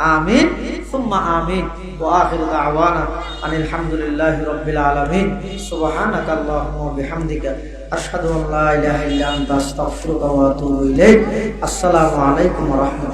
আমিন সুম্মা আমিন ওয়া আখিরু দাওয়ানা আনিল হামদুলিল্লাহি রাব্বিল আলামিন সুবহানাকা আল্লাহুম্মা ওয়া বিহামদিকা আশহাদু আন লা ইলাহা ইল্লা আনতা আস্তাগফিরুকা ওয়া আতুবু ইলাইক আসসালামু আলাইকুম ওয়া রাহমাতুল্লাহ।